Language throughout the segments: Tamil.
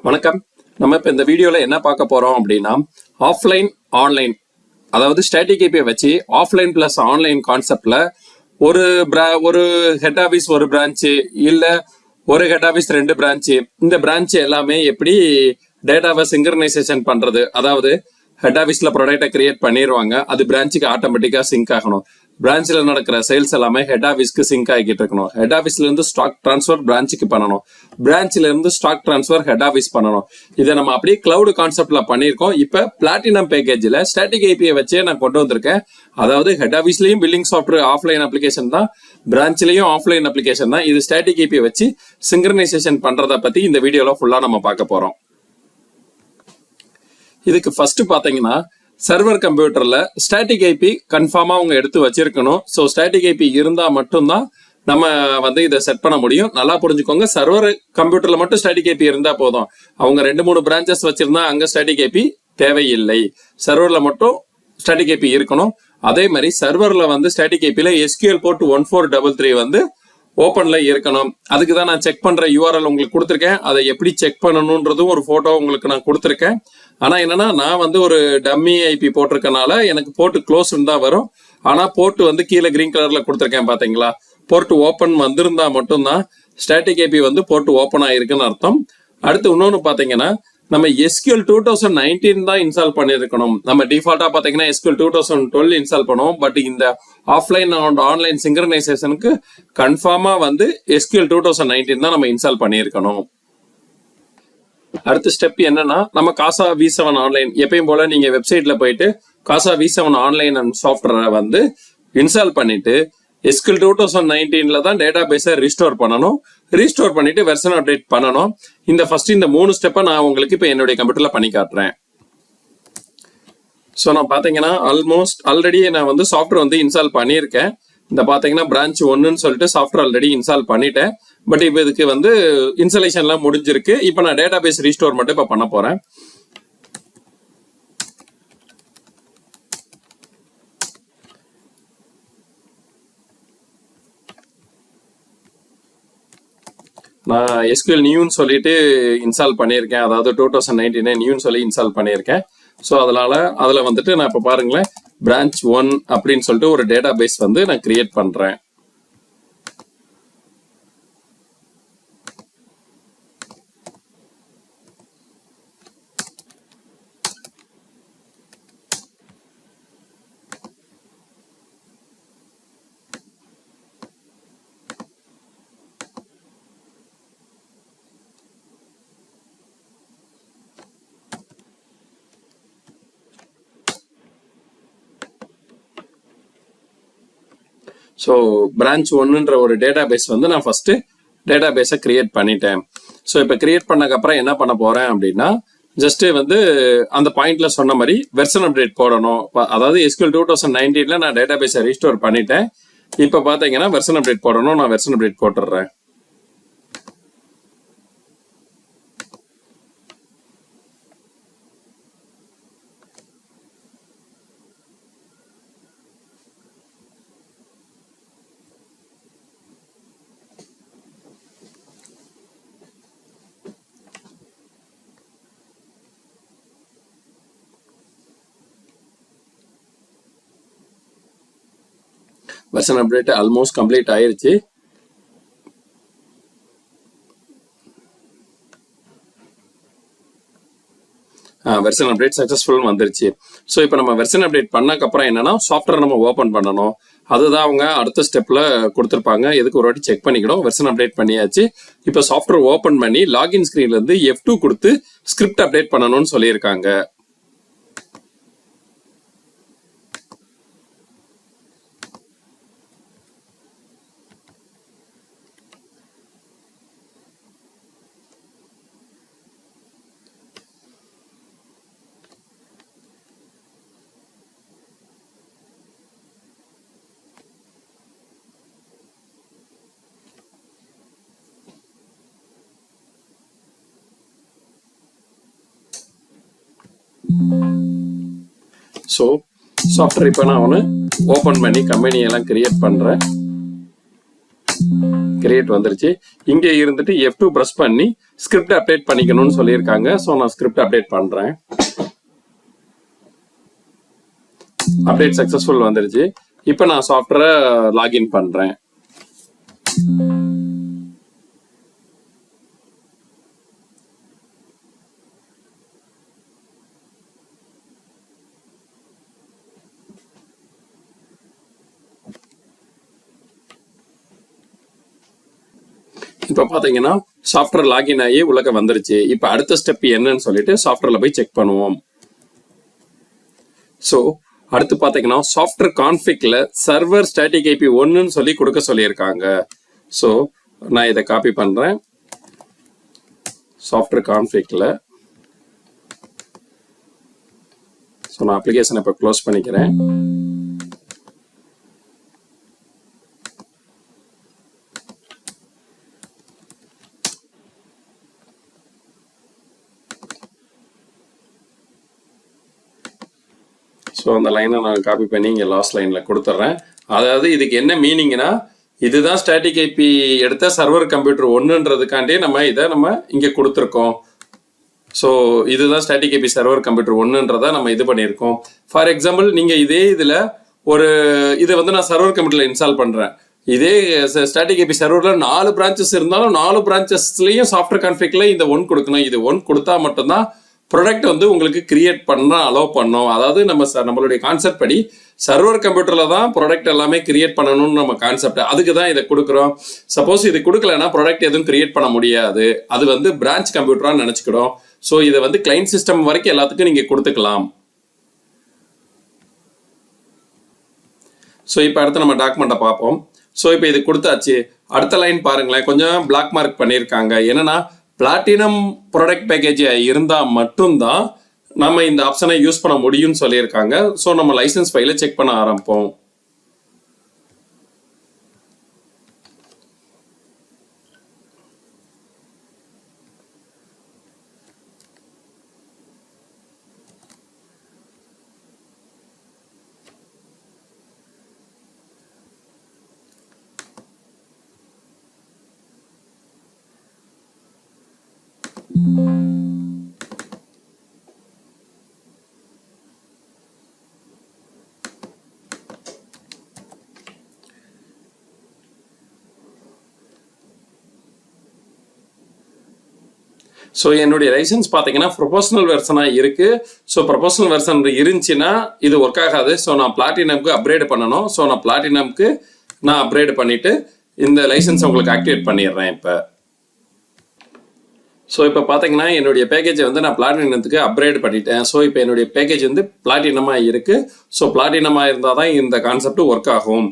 வணக்கம். நம்ம இப்போ இந்த வீடியோவில் என்ன பார்க்க போகிறோம் அப்படின்னா, ஆஃப்லைன் ஆன்லைன், அதாவது ஸ்டாட்டிக் ஏபிஐ வச்சு ஆஃப்லைன் ப்ளஸ் ஆன்லைன் கான்செப்டில் ஒரு ஹெட் ஆஃபீஸ் ஒரு பிரான்ச்சு, இல்லை ஒரு ஹெட் ஆஃபீஸ் 2 பிரான்ச்சு, இந்த பிரான்ச்சு எல்லாமே எப்படி டேட்டாவை சிங்க்ரனைசேஷன் பண்ணுறது. அதாவது ஹெட் ஆஃபீஸில் ப்ராடக்டை கிரியேட் பண்ணிடுவாங்க, அது பிரான்ச்சுக்கு ஆட்டோமேட்டிக்காக சிங்க் ஆகணும். பிரான்ச்சில் நடக்கிற சேல்ஸ் எல்லாமே ஹெட் ஆஃபீஸ்க்கு சிங்க் ஆகிக்கிட்டு இருக்கணும். ஹெட் ஆஃபீஸ்லேருந்து ஸ்டாக் ட்ரான்ஸ்ஃபர் பிரான்ச்சுக்கு பண்ணணும், பிரான்ச்சிலேருந்து ஸ்டாக் ட்ரான்ஸ்ஃபர் ஹெட் ஆஃபீஸ் பண்ணணும். இதை நம்ம அப்படியே கிளவுட் கான்செப்ட்ல பண்ணியிருக்கோம். இப்போ பிளாட்டினம் பேக்கேஜில் ஸ்டாட்டிக் ஏபிஐ வச்சே நான் கொண்டு வந்திருக்கேன். அதாவது ஹெட் ஆஃபீஸ்லேயும் பில்லிங் சாஃப்ட்வேர் ஆஃப்லைன் அப்ளிகேஷன் தான், பிரான்ச்லேயும் ஆஃப்லைன் அப்ளிகேஷன் தான். இது ஸ்டாட்டிக் ஏபிஐ வச்சு சிங்க்ரனைசேஷன் பண்ணுறதை பற்றி இந்த வீடியோவில் ஃபுல்லாக நம்ம பார்க்க போகிறோம். இதுக்கு ஃபர்ஸ்ட் பார்த்தீங்கன்னா, சர்வர் கம்ப்யூட்டர்ல ஸ்டாட்டிக் ஐபி கன்ஃபார்மா அவங்க எடுத்து வச்சிருக்கணும். ஸோ ஸ்டாட்டிக் ஐபி இருந்தா மட்டும்தான் நம்ம இதை செட் பண்ண முடியும். நல்லா புரிஞ்சுக்கோங்க, சர்வர் கம்ப்யூட்டர்ல மட்டும் ஸ்டாட்டிக் ஐபி இருந்தா போதும். அவங்க 2-3 பிரான்ச்சஸ் வச்சிருந்தா அங்க ஸ்டாட்டிக் ஐபி தேவையில்லை. சர்வர்ல மட்டும் ஸ்டாட்டிக் ஐபி இருக்கணும். அதே மாதிரி சர்வர்ல ஸ்டாட்டிக் ஐபில SQL போர்ட் 1433 ஓப்பன்ல இருக்கணும். அதுக்கு தான் நான் செக் பண்ற URL உங்களுக்கு கொடுத்துருக்கேன். அதை எப்படி செக் பண்ணணும்ன்றதும் ஒரு போட்டோ உங்களுக்கு நான் கொடுத்துருக்கேன். ஆனா என்னன்னா, நான் ஒரு டம்மி ஐபி போட்டிருக்கனால எனக்கு போர்ட் க்ளோஸ் தான் வரும். ஆனா போர்ட் கீழே கிரீன் கலர்ல கொடுத்துருக்கேன் பாத்தீங்களா. போர்ட் ஓப்பன் வந்திருந்தா மட்டும்தான் ஸ்டாட்டிக் ஐபி போர்ட் ஓப்பன் ஆயிருக்குன்னு அர்த்தம். அடுத்து இன்னொன்னு பாத்தீங்கன்னா, நம்ம SQL 2019 தான் இன்ஸ்டால் பண்ணிருக்கணும். நம்ம டிஃபால்ட்டா பாத்தீங்கன்னா SQL 2012 இன்ஸ்டால் பண்ணுவோம். பட் இந்த ஆஃப்லைன் அண்ட் ஆன்லைன் சிங்க்ரனைசேஷனுக்கு கன்ஃபார்மா SQL 2019 தான் நம்ம இன்ஸ்டால் பண்ணியிருக்கணும். அடுத்த ஸ்டெப் என்னன்னா, நம்ம காசா V7 ஆன்லைன் எப்பயும் போல நீங்க வெப்சைட்ல போயிட்டு காசா V7 ஆன்லைன் அண்ட் சாஃப்ட்வேரை இன்ஸ்டால் பண்ணிட்டு SQL 2019ல தான் டேட்டா பேஸை ரீஸ்டோர் பண்ணணும். ரீஸ்டோர் பண்ணிட்டு வெர்ஷன் அப்டேட் பண்ணணும். இந்த 3 ஸ்டெப்பை நான் உங்களுக்கு இப்போ என்னுடைய கம்ப்யூட்டர்ல பண்ணி காட்டுறேன். ஸோ நான் பார்த்தீங்கன்னா ஆல்ரெடி நான் சாஃப்ட்வேர் இன்ஸ்டால் பண்ணியிருக்கேன். இந்த பார்த்தீங்கன்னா பிரான்ச் 1ன்னு சொல்லிட்டு சாஃப்ட்வேர் ஆல்ரெடி இன்ஸ்டால் பண்ணிட்டேன். பட் இப்போ இதுக்கு இன்ஸ்டாலேஷன்லாம் முடிஞ்சிருக்கு. இப்போ நான் டேட்டா பேஸ் ரீஸ்டோர் மட்டும் இப்போ பண்ண போறேன். நான் SQL நியூன்னு சொல்லிட்டு இன்ஸ்டால் பண்ணியிருக்கேன். அதாவது 2019 நியூன்னு சொல்லி இன்ஸ்டால் பண்ணியிருக்கேன். ஸோ அதில் நான் இப்போ பாருங்களேன், பிரான்ச் 1 அப்படின்னு சொல்லிட்டு ஒரு டேட்டா பேஸ் நான் கிரியேட் பண்ணுறேன். ஸோ பிரான்ச் 1ன்ற ஒரு டேட்டா பேஸ் நான் ஃபர்ஸ்ட் டேட்டா பேஸை கிரியேட் பண்ணிட்டேன். ஸோ இப்போ கிரியேட் பண்ணக்கப்புறம் என்ன பண்ண போறேன் அப்படின்னா, ஜஸ்ட் அந்த பாயிண்ட்ல சொன்ன மாதிரி வெர்ஷன் அப்டேட் போடணும். அதாவது SQL 2019ல நான் டேட்டா பேஸை ரீஸ்டோர் பண்ணிட்டேன். இப்போ பார்த்தீங்கன்னா வெர்ஷன் அப்டேட் போடணும். நான் வெர்ஷன் அப்டேட் போட்டுடுறேன். வெர்ஷன் அப்டேட் ஆல்மோஸ்ட் கம்ப்ளீட் ஆயிருச்சு. வெர்ஷன் அப்டேட் சக்சஸ்ஃபுல் வந்துருச்சு. ஸோ இப்போ நம்ம வெர்ஷன் அப்டேட் பண்ணக்கப்புறம் என்னன்னா, சாஃப்ட்வேர் நம்ம ஓப்பன் பண்ணணும். அதுதான் அவங்க அடுத்த ஸ்டெப்ல கொடுத்துருப்பாங்க. எதுக்கு ஒரு வாட்டி செக் பண்ணிக்கணும். வெர்ஷன் அப்டேட் பண்ணியாச்சு. இப்போ சாஃப்ட்வேர் ஓப்பன் பண்ணி லாகின் ஸ்கிரீன்ல இருந்து F2 கொடுத்து ஸ்கிரிப்ட் அப்டேட் பண்ணணும்னு சொல்லியிருக்காங்க. ஸோ சாஃப்ட்வேர் இப்போ நான் ஓப்பன் பண்ணி கம்பெனி எல்லாம் கிரியேட் பண்றேன். கிரியேட் வந்துருச்சு. இங்கே இருந்துட்டு F2 ப்ரெஸ் பண்ணி ஸ்கிரிப்ட் அப்டேட் பண்ணிக்கணும்னு சொல்லியிருக்காங்க. ஸோ நான் ஸ்கிரிப்ட் அப்டேட் பண்றேன். அப்டேட் சக்சஸ்ஃபுல் வந்துருச்சு. இப்போ நான் சாஃப்ட்வேரை லாகின் பண்றேன். இப்போ பார்த்தீங்கன்னா சாஃப்ட்வேர் லாகின் ஆகி உலக வந்துருச்சு. இப்போ அடுத்த ஸ்டெப் என்னன்னு சொல்லிட்டு சாஃப்ட்வேர்ல போய் செக் பண்ணுவோம். ஸோ அடுத்து பார்த்தீங்கன்னா சாஃப்ட்வேர் கான்ஃபிக்ல சர்வர் ஸ்டாட்டிக் ஐபி 1ன்னு சொல்லி கொடுக்க சொல்லியிருக்காங்க. ஸோ நான் இதை காப்பி பண்றேன். சாஃப்ட்வேர் கான்ஃபிக்ல ஸோ நான் அப்ளிகேஷனை இப்போ க்ளோஸ் பண்ணிக்கிறேன். ஸோ அந்த லைனை நான் காப்பி பண்ணி இங்கே லாஸ்ட் லைனில் கொடுத்துட்றேன். அதாவது இதுக்கு என்ன மீனிங்னா, இதுதான் ஸ்டாட்டிக் ஐபி எடுத்த சர்வர் கம்ப்யூட்டர் 1ன்றதுக்காண்டி நம்ம இதை இங்கே கொடுத்துருக்கோம். ஸோ இதுதான் ஸ்டாட்டிக் ஐபி சர்வர் கம்ப்யூட்டர் 1ன்றதை நம்ம இது பண்ணியிருக்கோம். ஃபார் எக்ஸாம்பிள் நீங்கள் இதே இதில் இதை நான் சர்வர் கம்ப்யூட்டரில் இன்ஸ்டால் பண்ணுறேன். இதே ஸ்டாட்டிக் ஐபி சர்வரில் 4 பிரான்ச்சஸ் இருந்தாலும் 4 பிரான்ச்சஸ்லையும் சாஃப்ட்வேர் கான்ஃபிக்ல இந்த 1 கொடுக்கணும். இது 1 கொடுத்தா மட்டும்தான் ப்ராடக்ட் உங்களுக்கு கிரியேட் பண்ண அலோவ் பண்ணோம். அதாவது நம்மளுடைய கான்செப்ட் படி சர்வர் கம்ப்யூட்டர்ல தான் ப்ராடக்ட் எல்லாமே கிரியேட் பண்ணணும்னு நம்ம கான்செப்ட். அதுக்கு தான் இதை கொடுக்குறோம். சப்போஸ் இது கொடுக்கலன்னா ப்ராடக்ட் எதுவும் கிரியேட் பண்ண முடியாது. அது பிரான்ச் கம்ப்யூட்டரா நினைச்சுக்கிடும். ஸோ இதை கிளைண்ட் சிஸ்டம் வரைக்கும் எல்லாத்துக்கும் நீங்க கொடுத்துக்கலாம். ஸோ இப்போ அடுத்து நம்ம டாக்குமெண்ட்டை பார்ப்போம். ஸோ இப்போ இது கொடுத்தாச்சு. அடுத்த லைன் பாருங்களேன், கொஞ்சம் பிளாக் மார்க் பண்ணியிருக்காங்க. என்னன்னா பிளாட்டினம் ப்ராடக்ட் பேக்கேஜ் இருந்தால் மட்டும்தான் நம்ம இந்த ஆப்ஷனை யூஸ் பண்ண முடியும்னு சொல்லியிருக்காங்க. ஸோ நம்ம லைசன்ஸ் ஃபைலை செக் பண்ண ஆரம்பிப்போம். ஸோ என்னுடைய லைசன்ஸ் பார்த்தீங்கன்னா ப்ரொபோஷனல் வெர்ஷனாக இருக்குது. ஸோ ப்ரொபோஷனல் வெர்ஷன் இருந்துச்சுன்னா இது ஒர்க் ஆகாது. ஸோ நான் பிளாட்டினம்க்கு அப்கிரேட் பண்ணணும். ஸோ நான் பிளாட்டினம்க்கு அப்கிரேட் பண்ணிவிட்டு இந்த லைசன்ஸ் உங்களுக்கு ஆக்டிவேட் பண்ணிடுறேன் இப்போ. ஸோ இப்போ பார்த்தீங்கன்னா என்னுடைய பேக்கேஜை நான் பிளாட்டினத்துக்கு அப்கிரேட் பண்ணிட்டேன். ஸோ இப்போ என்னுடைய பேக்கேஜ் பிளாட்டினமாக இருக்குது. ஸோ பிளாட்டினமாக இருந்தால் தான் இந்த கான்செப்ட் ஒர்க் ஆகும்.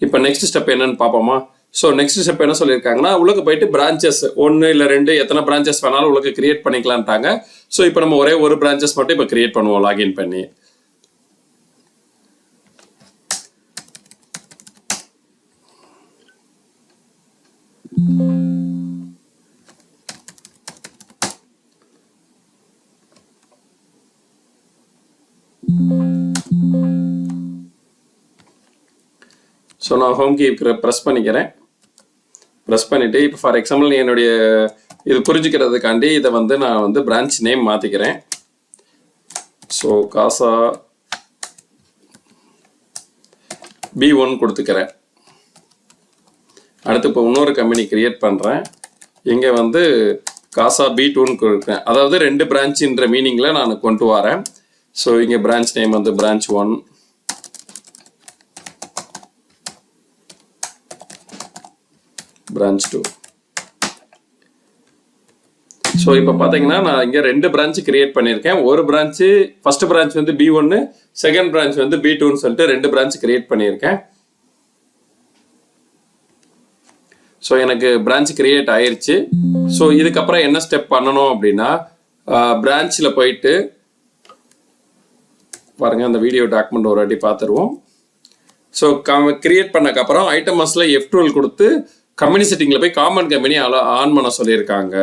இப்போ நெக்ஸ்ட் ஸ்டெப் என்னன்னு பார்ப்போமா? ஸோ நெக்ஸ்ட் ஸ்டெப் என்ன சொல்லியிருக்காங்கன்னா, உள்ளுக்கு போயிட்டு பிரான்ச்சஸ் 1 இல்லை 2 எத்தனை பிரான்ச்சஸ் வேணாலும் உள்ளுக்கு கிரியேட் பண்ணிக்கலான்ட்டாங்க. ஸோ இப்போ நம்ம ஒரே ஒரு பிரான்ச்சஸ் மட்டும் இப்போ கிரியேட் பண்ணுவோம் லாகின் பண்ணி. ஸோ நான் ஹோம் கீ ப்ரெஸ் பண்ணிக்கிறேன். ப்ரெஸ் பண்ணிவிட்டு இப்போ ஃபார் எக்ஸாம்பிள் என்னுடைய இது புரிஞ்சுக்கிறதுக்காண்டி இதை நான் பிரான்ச் நேம் மாற்றிக்கிறேன். ஸோ காசா B1 கொடுத்துக்கிறேன். அடுத்து இப்போ இன்னொரு கம்பெனி கிரியேட் பண்ணுறேன். இங்கே காசா B2ன்னு கொடுக்குறேன். அதாவது 2 பிரான்ச்சுன்ற மீனிங்கில் நான் கொண்டு வரேன். ஸோ இங்கே branch name branch 1, branch 2. So இப்போ பார்த்தீங்கன்னா நான் இங்கே 2 பிரான்ச் கிரியேட் பண்ணியிருக்கேன். ஒரு branch first branch B1, second branch B2ன்னு சொல்லிட்டு 2 பிரான்ச் கிரியேட் பண்ணியிருக்கேன். ஸோ எனக்கு பிரான்ச் கிரியேட் ஆயிடுச்சு. ஸோ இதுக்கப்புறம் என்ன ஸ்டெப் பண்ணணும் அப்படின்னா, பிரான்ச்சில் போயிட்டு பாருங்க, அந்த வீடியோ டாக்குமெண்ட் ஒரு வாட்டி பார்த்துருவோம். ஸோ கிரியேட் பண்ணக்கப்புறம் ஐட்டமஸ்ல F12 கொடுத்து கம்பெனி செட்டிங்கில் போய் காமன் கம்பெனி ஆன் பண்ண சொல்லியிருக்காங்க.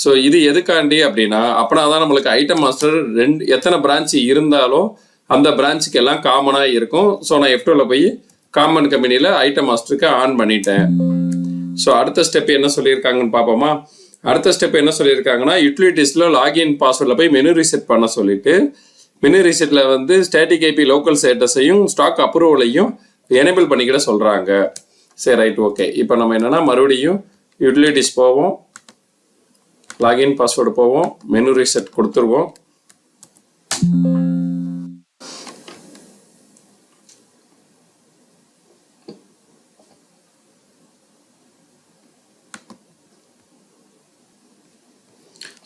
ஸோ இது எதுக்காண்டி அப்படின்னா, அப்படின்னா தான் நம்மளுக்கு ஐட்டம் மாஸ்டர் எத்தனை பிரான்ச் இருந்தாலும் அந்த பிரான்ச்சுக்கு எல்லாம் காமனாக இருக்கும். ஸோ நான் F12 போய் காமன் கம்பெனியில் ஐட்டம் மாஸ்டருக்கு ஆன் பண்ணிட்டேன். ஸோ அடுத்த ஸ்டெப் என்ன சொல்லியிருக்காங்கன்னு பார்ப்போமா. அடுத்த ஸ்டெப் என்ன சொல்லியிருக்காங்கன்னா, யூட்டிலிட்டிஸில் லாகின் பாஸ்வேர்டில் போய் மெனு ரீசெட் பண்ண சொல்லிட்டு, மெனு ரீசெட்டில் வந்து ஸ்டாட்டிக் ஐபி லோக்கல் ஸ்டேட்டஸையும் ஸ்டாக் அப்ரூவலையும் எனேபிள் பண்ணிக்கிட சொல்கிறாங்க. சரி, ரைட், ஓகே. இப்போ நம்ம என்னென்னா மறுபடியும் யூட்டிலிட்டிஸ் போவோம், லாகின் பாஸ்வேர்டு போவோம், மெனு ரீசெட் கொடுத்துருவோம்.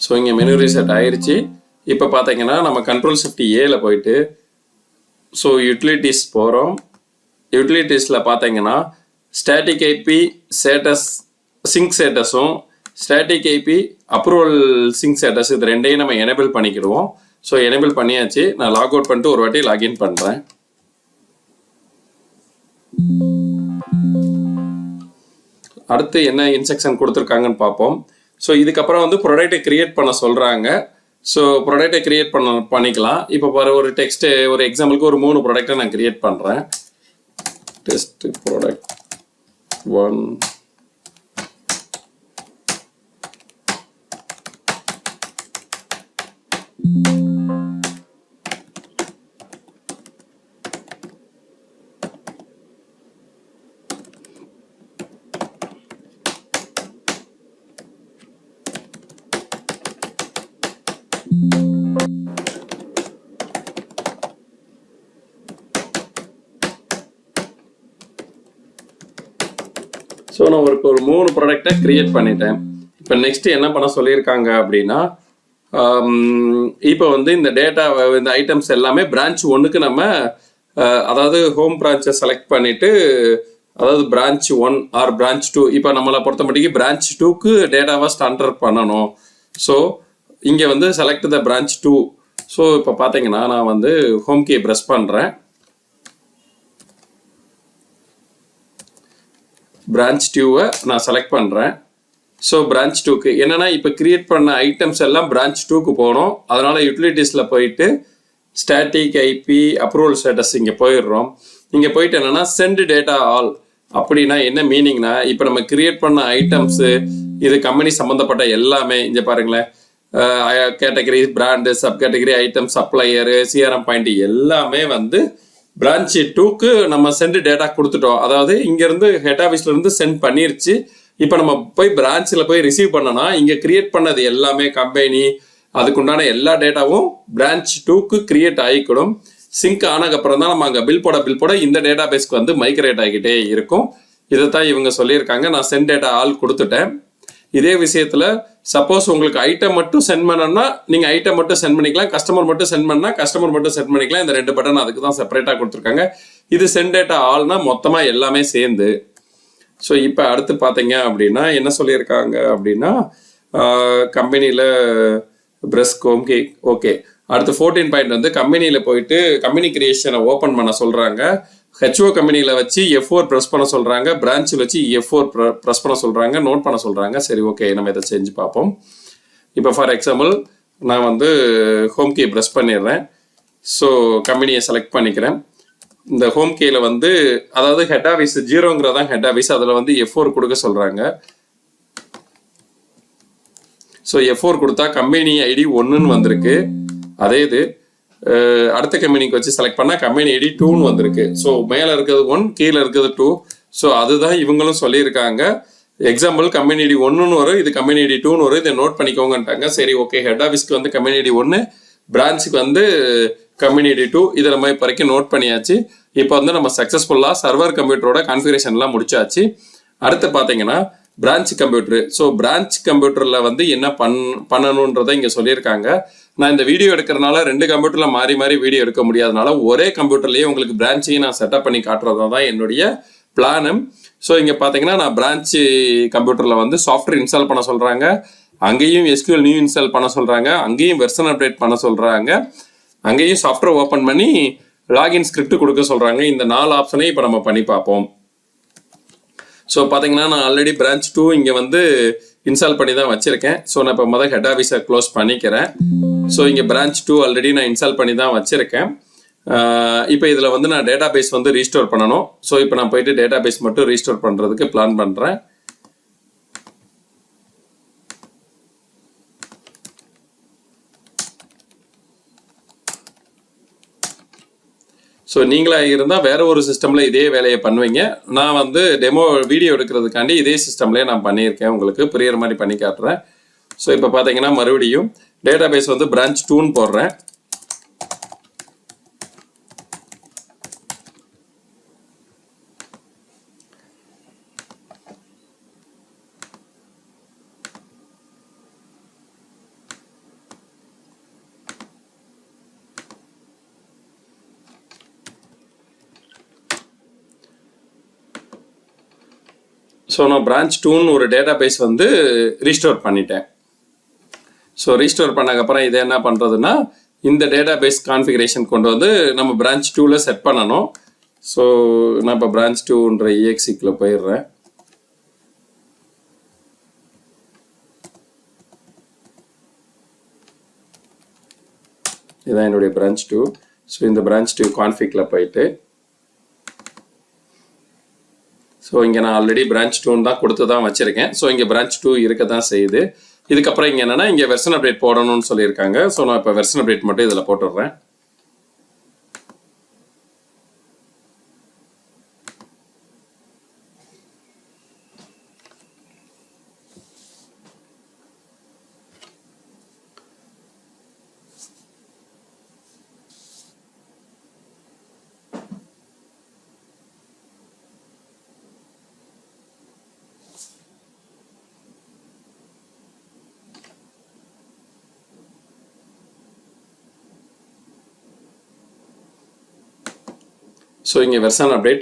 ஸோ இங்கே மெனு ரீசெட் ஆயிடுச்சு. இப்போ பார்த்தீங்கன்னா நம்ம கண்ட்ரோல் ஷிஃப்ட் ஏல போயிட்டு ஸோ யூட்டிலிட்டிஸ் போகிறோம். யூட்டிலிட்டிஸில் பார்த்தீங்கன்னா ஸ்டாட்டிக் ஐபி ஸ்டேட்டஸ் சிங்க் ஸ்டேட்டஸும் static IP approval sync status இது ரெண்டையும் நம்ம எனேபிள் பண்ணிக்கிடுவோம். ஸோ எனேபிள் பண்ணியாச்சு. நான் லாக் அவுட் பண்ணிட்டு ஒரு வாட்டி லாகின் பண்ணுறேன். அடுத்து என்ன இன்ஸ்ட்ரக்ஷன் கொடுத்துருக்காங்கன்னு பார்ப்போம். ஸோ இதுக்கப்புறம் வந்து ப்ராடக்ட்டை கிரியேட் பண்ண சொல்கிறாங்க. ஸோ ப்ராடக்ட்டை கிரியேட் பண்ணிக்கலாம். இப்போ ஒரு டெக்ஸ்ட்டு ஒரு எக்ஸாம்பிளுக்கு ஒரு 3 ப்ராடக்ட்டை நான் கிரியேட் பண்ணுறேன். டெஸ்ட் ப்ராடக்ட் 1, ஸோ நான் ஒரு 3 ப்ராடக்டை கிரியேட் பண்ணிட்டேன். இப்போ நெக்ஸ்ட் என்ன பண்ண சொல்லியிருக்காங்க அப்படின்னா, இப்போ வந்து இந்த டேட்டா இந்த ஐட்டம்ஸ் எல்லாமே பிரான்ச் 1க்கு நம்ம அதாவது ஹோம் பிரான்ச்சை செலக்ட் பண்ணிட்டு, அதாவது பிரான்ச் 1 ஆர் பிரான்ச் 2 இப்போ நம்மளை பொறுத்த மட்டும் பிரான்ச் 2க்கு டேட்டாவை ஸ்டாண்டர் பண்ணணும். ஸோ இங்கே வந்து செலக்ட் த பிரான்ச் 2. ஸோ இப்போ பார்த்தீங்கன்னா நான் வந்து ஹோம் கீ ப்ரெஸ் பண்ணுறேன். பிரான்ச் 2வை நான் செலக்ட் பண்ணுறேன். ஸோ பிரான்ச் 2க்கு என்னென்னா இப்போ கிரியேட் பண்ண ஐட்டம்ஸ் எல்லாம் பிரான்ச் 2க்கு போகணும். அதனால் யூட்டிலிட்டிஸில் போயிட்டு ஸ்டாட்டிக் ஐபி அப்ரூவல் ஸ்டேட்டஸ் இங்கே போயிடுறோம். இங்கே போயிட்டு என்னென்னா சென்ட் டேட்டா ஆல் அப்படின்னா என்ன மீனிங்னா, இப்போ நம்ம கிரியேட் பண்ண ஐட்டம்ஸு இது கம்பெனி சம்மந்தப்பட்ட எல்லாமே இங்கே பாருங்களேன், category, brand, sub category, item, supplier, CRM point எல்லாமே வந்து பிரான்ச் 2க்கு நம்ம சென்ட் டேட்டா கொடுத்துட்டோம். அதாவது இங்கேருந்து ஹெட் ஆஃபீஸ்லேருந்து சென்ட் பண்ணிருச்சு. இப்போ நம்ம போய் பிரான்ச்சில் போய் ரிசீவ் பண்ணோன்னா இங்கே கிரியேட் பண்ணது எல்லாமே கம்பெனி அதுக்குண்டான எல்லா டேட்டாவும் பிரான்ச் 2க்கு கிரியேட் ஆகிக்கணும். சிங்க் ஆனதுக்கப்புறம் தான் நம்ம அங்கே பில் போட இந்த டேட்டா பேஸ்க்கு வந்து மைக்ரேட் ஆகிக்கிட்டே இருக்கும். இதை தான் இவங்க சொல்லியிருக்காங்க. நான் சென்ட் டேட்டா ஆல் கொடுத்துட்டேன். இதே விஷயத்தில் சப்போஸ் உங்களுக்கு ஐட்டம் மட்டும் சென்ட் பண்ணணும்னா நீங்கள் ஐட்டம் மட்டும் சென்ட் பண்ணிக்கலாம், கஸ்டமர் மட்டும் சென்ட் பண்ணால் கஸ்டமர் மட்டும் சென்ட் பண்ணிக்கலாம். இந்த 2 பட்டன் அதுக்கு தான் செப்பரேட்டாக கொடுத்துருக்காங்க. இது சென்ட் டேட்டா ஆல்னா மொத்தமாக எல்லாமே சேர்ந்து. ஸோ இப்போ அடுத்து பார்த்தீங்க அப்படின்னா என்ன சொல்லியிருக்காங்க அப்படின்னா, கம்பெனியில் பிரெஸ்க் ஓகே. அடுத்து 14 பாயிண்ட் வந்து கம்பெனியில் போயிட்டு கம்பெனி கிரியேஷனை ஓப்பன் பண்ண சொல்கிறாங்க. ஹெச்ஓ கம்பெனியில் வச்சு F4 ப்ரெஸ் பண்ண சொல்கிறாங்க, பிரான்ச்சில் வச்சு F4 ப்ரெஸ் பண்ண சொல்கிறாங்க, நோட் பண்ண சொல்கிறாங்க. சரி, ஓகே, நம்ம இதை செஞ்சு பார்ப்போம். இப்போ ஃபார் எக்ஸாம்பிள் நான் வந்து ஹோம் கீ ப்ரெஸ் பண்ணிடுறேன். ஸோ கம்பெனியை செலக்ட் பண்ணிக்கிறேன். இந்த ஹோம் கீயில் வந்து அதாவது ஹெட் ஆஃபீஸ் 0ங்கிறதான் ஹெட் ஆஃபீஸ், அதில் வந்து F4 கொடுக்க சொல்கிறாங்க. ஸோ F4 கொடுத்தா கம்பெனி ஐடி 1ன்னு வந்திருக்கு. அதே இது அடுத்த கம்பெனிக்கு வச்சு செலக்ட் பண்ணால் கம்பெனி ஐடி 2ன்னு வந்திருக்கு. ஸோ மேலே இருக்கிறது 1, கீழே இருக்கிறது 2. ஸோ அதுதான் இவங்களும் சொல்லியிருக்காங்க. எக்ஸாம்பிள் கம்பெனி ஐடி 1ன்னு வரும், இது கம்பெனி ஐடி 2ன்னு வரும், இதை நோட் பண்ணிக்கோங்கன்ட்டாங்க. சரி, ஓகே. ஹெட் ஆஃபீஸ்க்கு வந்து கம்பெனி ஐடி 1, பிரான்ச்சுக்கு வந்து கம்பெனி ஐடி 2, இதை நம்ம இப்போ வரைக்கும் நோட் பண்ணியாச்சு. இப்போ வந்து நம்ம சக்ஸஸ்ஃபுல்லாக சர்வர் கம்ப்யூட்டரோட கான்ஃபிகரேஷன்லாம் முடிச்சாச்சு. அடுத்து பார்த்தீங்கன்னா பிரான்ச் கம்ப்யூட்டர். ஸோ பிரான்ச் கம்ப்யூட்டரில் வந்து என்ன பண்ணணுன்றதை இங்கே சொல்லியிருக்காங்க. நான் இந்த வீடியோ எடுக்கிறனால 2 கம்ப்யூட்டரில் மாறி மாறி வீடியோ எடுக்க முடியாதனால ஒரே கம்ப்யூட்டர்லேயே உங்களுக்கு பிரான்ச்சையும் நான் செட்டப் பண்ணி காட்டுறது தான் என்னுடைய பிளானு. ஸோ இங்கே பார்த்தீங்கன்னா நான் பிரான்ச்சு கம்ப்யூட்டரில் வந்து சாஃப்ட்வேர் இன்ஸ்டால் பண்ண சொல்கிறாங்க, அங்கேயும் SQL நியூ இன்ஸ்டால் பண்ண சொல்கிறாங்க, அங்கேயும் வெர்ஷன் அப்டேட் பண்ண சொல்கிறாங்க, அங்கேயும் சாஃப்ட்வேர் ஓப்பன் பண்ணி லாகின் ஸ்கிரிப்ட் கொடுக்க சொல்கிறாங்க. இந்த 4 ஆப்ஷனையும் இப்போ நம்ம பண்ணி பார்ப்போம். ஸோ பார்த்தீங்கன்னா நான் ஆல்ரெடி பிரான்ச் 2 இங்கே வந்து இன்ஸ்டால் பண்ணி தான் வச்சுருக்கேன். ஸோ நான் இப்போ முதல் ஹெட் ஆஃபீஸை க்ளோஸ் பண்ணிக்கிறேன். ஸோ இங்கே பிரான்ச் 2 ஆல்ரெடி நான் இன்ஸ்டால் பண்ணி தான் வச்சுருக்கேன். இப்போ இதில் வந்து நான் டேட்டா பேஸ் வந்து ரீஸ்டோர் பண்ணணும். ஸோ இப்போ நான் போயிட்டு டேட்டா பேஸ் மட்டும் ரீஸ்டோர் பண்ணுறதுக்கு பிளான் பண்ணுறேன். ஸோ நீங்களாக இருந்தால் வேற ஒரு சிஸ்டமில் இதே வேலையை பண்ணுவீங்க. நான் வந்து டெமோ வீடியோ எடுக்கிறதுக்காண்டி இதே சிஸ்டம்லேயே நான் பண்ணியிருக்கேன், உங்களுக்கு புரியுற மாதிரி பண்ணி காட்டுறேன். ஸோ இப்போ பார்த்தீங்கன்னா மறுபடியும் டேட்டா பேஸ் வந்து பிரான்ச் 2ன்னு போடுறேன். ஸோ நான் பிரான்ச் 2ன்னு ஒரு டேட்டா பேஸ் வந்து ரீஸ்டோர் பண்ணிட்டேன். ஸோ ரீஸ்டோர் பண்ணக்கப்புறம் இதை என்ன பண்ணுறதுன்னா, இந்த டேட்டா பேஸ் கான்ஃபிகரேஷன் கொண்டு வந்து நம்ம பிரான்ச் 2ல செட் பண்ணணும். ஸோ நான் இப்போ பிரான்ச் 2ன்ற EXEக்குள்ளே போயிடுறேன். இதான் என்னுடைய பிரான்ச் 2. ஸோ இந்த பிரான்ச் 2 கான்ஃபிகில் போயிட்டு, ஸோ இங்கே நான் ஆல்ரெடி பிரான்ச் 2 தான் கொடுத்து தான் வச்சுருக்கேன். ஸோ இங்கே பிரான்ச் 2 இருக்க தான் செய்யுது. இதுக்கப்புறம் இங்கே என்னென்னா இங்கே வெர்ஷன் அப்டேட் போடணும்னு சொல்லியிருக்காங்க. ஸோ நான் இப்போ வெர்ஷன் அப்டேட் மட்டும் இதில் போட்டுடுறேன். ஸோ இங்கே வெர்ஷன் அப்டேட்